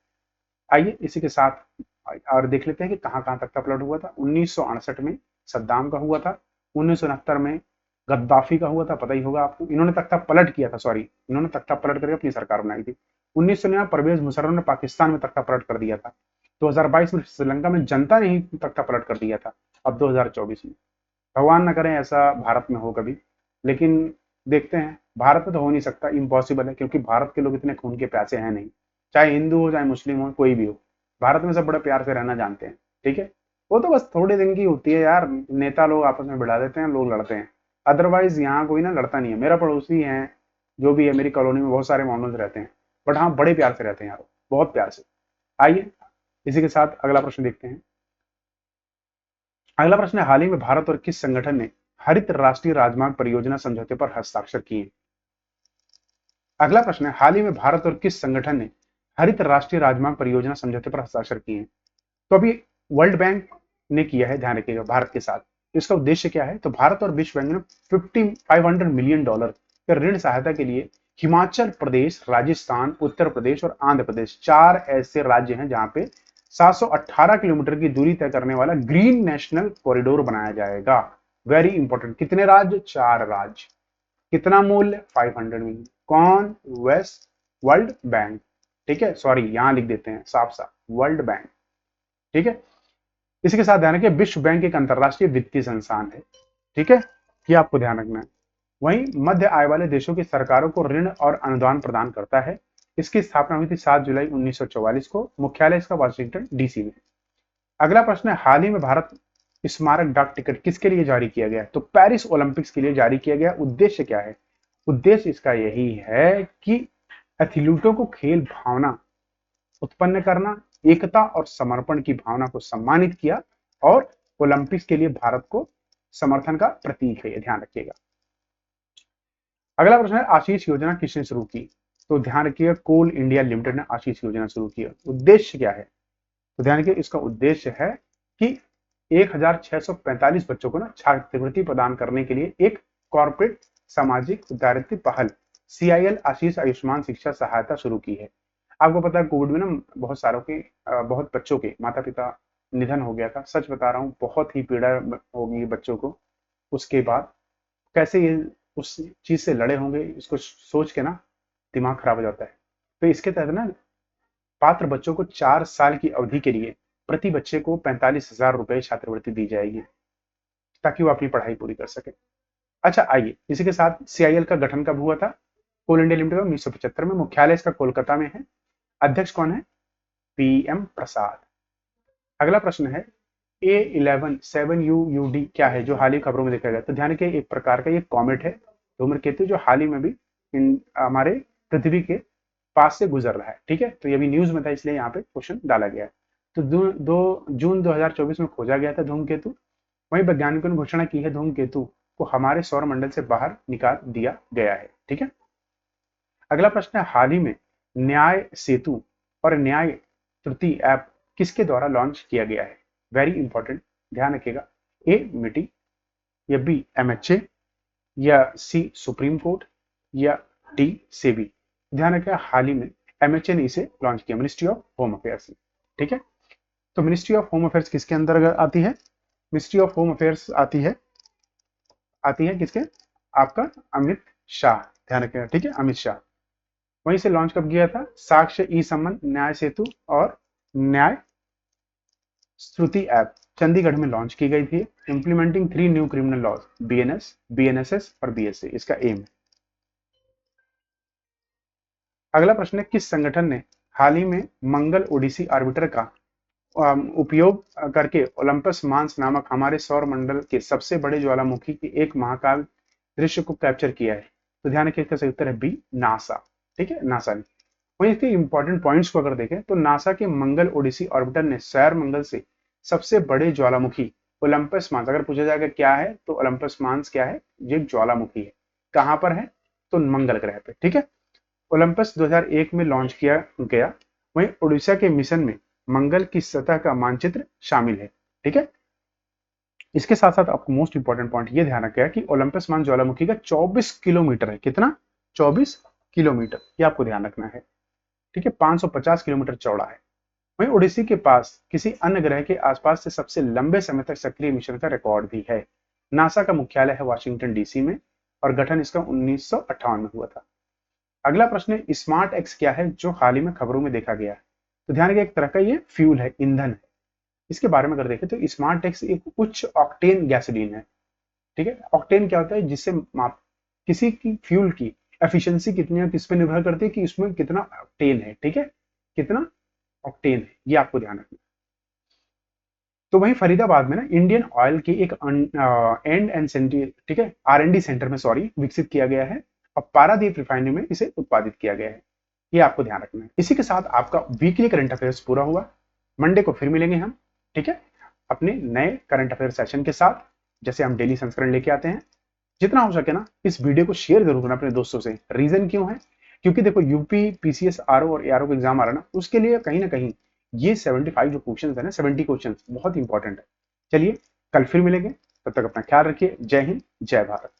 आइए इसी के साथ और देख लेते हैं कि कहां कहां तख्ता पलट हुआ था। 1968 में सद्दाम का हुआ था। 1969 में गद्दाफी का हुआ था, पता ही होगा आपको। इन्होंने तख्ता पलट किया था, सॉरी, इन्होंने तख्ता पलट करके अपनी सरकार बनाई थी। 1990 परवेज मुशर्रफ ने पाकिस्तान में तख्ता पलट कर दिया था। 2022 में श्रीलंका में जनता ने ही तख्ता पलट कर दिया था। अब 2024 में, भगवान न करें ऐसा भारत में हो कभी, लेकिन देखते हैं। भारत में तो हो नहीं सकता, इम्पॉसिबल है, क्योंकि भारत के लोग इतने खून के प्यासे हैं नहीं। चाहे हिंदू हो, चाहे मुस्लिम हो, कोई भी हो, भारत में सब बड़े प्यार से रहना जानते हैं। ठीक है, वो तो बस थोड़े दिन की होती है यार, नेता लोग आपस में भिड़ा देते हैं, लोग लड़ते हैं। अदरवाइज यहाँ कोई ना लड़ता नहीं है। मेरा पड़ोसी है, जो भी है, मेरी कॉलोनी में बहुत सारे मोहम्मद रहते हैं, बट हाँ बड़े प्यार से रहते हैं यार, बहुत प्यार से। आइए इसी के साथ अगला प्रश्न देखते हैं। अगला प्रश्न है, हाल ही में भारत और किस संगठन ने हरित राष्ट्रीय राजमार्ग परियोजना समझौते पर हस्ताक्षर किए? अगला प्रश्न है, हाल ही में भारत और किस संगठन ने हरित राष्ट्रीय राजमार्ग परियोजना समझौते पर हस्ताक्षर किए हैं? तो अभी वर्ल्ड बैंक ने किया है, ध्यान रखिएगा, भारत के साथ। इसका उद्देश्य क्या है? तो भारत और विश्व बैंक ने 500 मिलियन डॉलर के ऋण सहायता के लिए हिमाचल प्रदेश, राजस्थान, उत्तर प्रदेश और आंध्र प्रदेश, 4 ऐसे राज्य हैं जहां पे 718 किलोमीटर की दूरी तय करने वाला ग्रीन नेशनल कॉरिडोर बनाया जाएगा। वेरी इंपॉर्टेंट, कितने राज्य? 4 राज्य। कितना मूल्य? 500 मिलियन। कौन? West world bank. ठीक है, सॉरी यहां लिख देते हैं साफ साफ, वर्ल्ड बैंक। ठीक है, इसी के साथ ध्यान रखिए, विश्व बैंक एक अंतरराष्ट्रीय वित्तीय संस्थान है। ठीक है, ये आपको ध्यान रखना है। वहीं मध्य आय वाले देशों की सरकारों को ऋण और अनुदान प्रदान करता है। इसकी स्थापना हुई थी 7 जुलाई 1944 को। मुख्यालय इसका वाशिंगटन डीसी में। अगला प्रश्न है, हाल ही में भारत स्मारक डाक टिकट किसके लिए जारी किया गया? तो पेरिस ओलंपिक्स के लिए जारी किया गया। उद्देश्य क्या है? उद्देश्य इसका यही है कि एथलीटों को खेल भावना उत्पन्न करना, एकता और समर्पण की भावना को सम्मानित किया और ओलंपिक्स के लिए भारत को समर्थन का प्रतीक है, ये ध्यान रखिएगा। अगला प्रश्न है, आशीष योजना किसने शुरू की? तो ध्यान रखिएगा, कोल इंडिया लिमिटेड ने आशीष योजना शुरू की। उद्देश्य क्या है? तो ध्यान रखिए, इसका उद्देश्य है कि 1645 बच्चों को ना छात्रवृत्ति प्रदान करने के लिए एक कॉर्पोरेट सामाजिक दायित्व पहल CIL आशीष आयुष्मान शिक्षा सहायता शुरू की है। आपको पता है कोविड में ना बहुत बच्चों के माता पिता निधन हो गया था। सच बता रहा हूँ, बहुत ही पीड़ा होगी बच्चों को। उसके बाद कैसे ये उस चीज से लड़े होंगे, इसको सोच के ना दिमाग खराब हो जाता है। तो इसके तहत ना पात्र बच्चों को 4 साल की अवधि के लिए प्रति बच्चे को 45,000 रुपए छात्रवृत्ति दी जाएगी ताकि वो अपनी पढ़ाई पूरी कर सके। अच्छा, आइए इसी के साथ CIL का गठन कब हुआ था? कोल इंडिया लिमिटेड 1975 में। मुख्यालय इसका कोलकाता में है। अध्यक्ष कौन है? PM प्रसाद। अगला प्रश्न है, A11 7UUD क्या है जो हाल ही खबरों में देखा गया? तो ध्यान रखिए, एक प्रकार का ये कॉमेट है, धूमकेतु, जो हाल ही में भी हमारे पृथ्वी के पास से गुजर रहा है। ठीक है, तो ये भी न्यूज में था, इसलिए यहाँ पे क्वेश्चन डाला गया है। तो 2 जून 2024 में खोजा गया था धूमकेतु। वहीं वैज्ञानिकों ने घोषणा की है धूमकेतु को हमारे सौर मंडल से बाहर निकाल दिया गया है। ठीक है। अगला प्रश्न है, हाल ही में न्याय सेतु और न्याय त्रुटि ऐप किसके द्वारा लॉन्च किया गया है? वेरी इंपॉर्टेंट, ध्यान रखिएगा। A मिटी, या B MHA, या C सुप्रीम कोर्ट, या D सेबी। ध्यान रखिएगा, हाल ही में MHA ने इसे लॉन्च किया, मिनिस्ट्री ऑफ होम अफेयर्स। ठीक है, तो मिनिस्ट्री ऑफ होम अफेयर्स किसके अंतर्गत आती है? मिनिस्ट्री ऑफ होम अफेयर्स आती है किसके? आपका अमित शाह। ध्यान रखिएगा, ठीक है, अमित शाह। वहीं से लॉन्च कब किया था? साक्ष्य, ई सम्मन, न्याय सेतु और न्याय श्रुति ऐप चंडीगढ़ में लॉन्च की गई थी। Implementing 3 new criminal laws, BNS, BNSS और BSA इसका एम है। अगला प्रश्न है, किस संगठन ने हाल ही में मंगल ओडिसी ऑर्बिटर का उपयोग करके ओलंपस मांस नामक हमारे सौर मंडल के सबसे बड़े ज्वालामुखी के एक महाकाल दृश्य को कैप्चर किया है? तो ध्यान रखिए, इसका सही उत्तर है B नासा। ठीक है, नासा ने। वहीं इसके इंपॉर्टेंट पॉइंट्स को अगर देखें तो नासा के मंगल ओडिसी ऑर्बिटर ने सौर मंगल से सबसे बड़े ज्वालामुखी ओलंपस मांस, अगर पूछा जाएगा क्या है तो ओलंपस मांस क्या है? ये ज्वालामुखी है। कहां पर है? तो मंगल ग्रह पे। ठीक है, ओलंपस 2001 में लॉन्च किया गया। वहीं उड़ीसा के मिशन में मंगल की सतह का मानचित्र शामिल है। ठीक है, इसके साथ साथ आपको मोस्ट इंपॉर्टेंट पॉइंट ये ध्यान रखिएगा कि ओलंपस मान ज्वालामुखी का 24 किलोमीटर है। कितना? 24 किलोमीटर, ये आपको ध्यान रखना है। ठीक है, 550 किलोमीटर चौड़ा है। वहीं ओडिसी के पास किसी अन्य ग्रह के आसपास से सबसे लंबे समय तक सक्रिय मिशन का रिकॉर्ड भी है। नासा का मुख्यालय है वाशिंगटन DC में और गठन इसका 1958 में हुआ था। अगला प्रश्न है, स्मार्ट एक्स क्या है जो हाल ही में खबरों में देखा गया है? तो ध्यान रखिए, एक तरह का ये फ्यूल है, ईंधन है। इसके बारे में अगर देखें तो स्मार्ट एक्स एक उच्च ऑक्टेन गैसोलीन है। ठीक है, ऑक्टेन क्या होता है? जिससे माप किसी की फ्यूल की एफिशिएंसी कितनी है, किस पे निर्भर करती है कि इसमें कितना ऑक्टेन है। ठीक है, कितना ऑक्टेन है, ये आपको ध्यान रखना। तो वहीं फरीदाबाद में ना इंडियन ऑयल की एक एंड सेंटर, ठीक है, R&D सेंटर में विकसित किया गया है और पारादीप रिफाइनरी में इसे उत्पादित किया गया है। ये आपको ध्यान रखना है। इसी के साथ आपका वीकली करंट अफेयर्स पूरा हुआ। मंडे को फिर मिलेंगे हम, ठीक है, अपने नए करंट अफेयर सेशन के साथ, जैसे हम डेली संस्करण लेके आते हैं। जितना हो सके ना इस वीडियो को शेयर जरूर करना अपने दोस्तों से। रीजन क्यों है? क्योंकि देखो यूपी PCS RO और ARO का एग्जाम आ रहा है ना, उसके लिए कहीं ना कहीं ये 75 जो क्वेश्चन है ना, 70 क्वेश्चन बहुत इंपॉर्टेंट है। चलिए कल फिर मिलेंगे, तब तक अपना ख्याल रखिए। जय हिंद, जय भारत।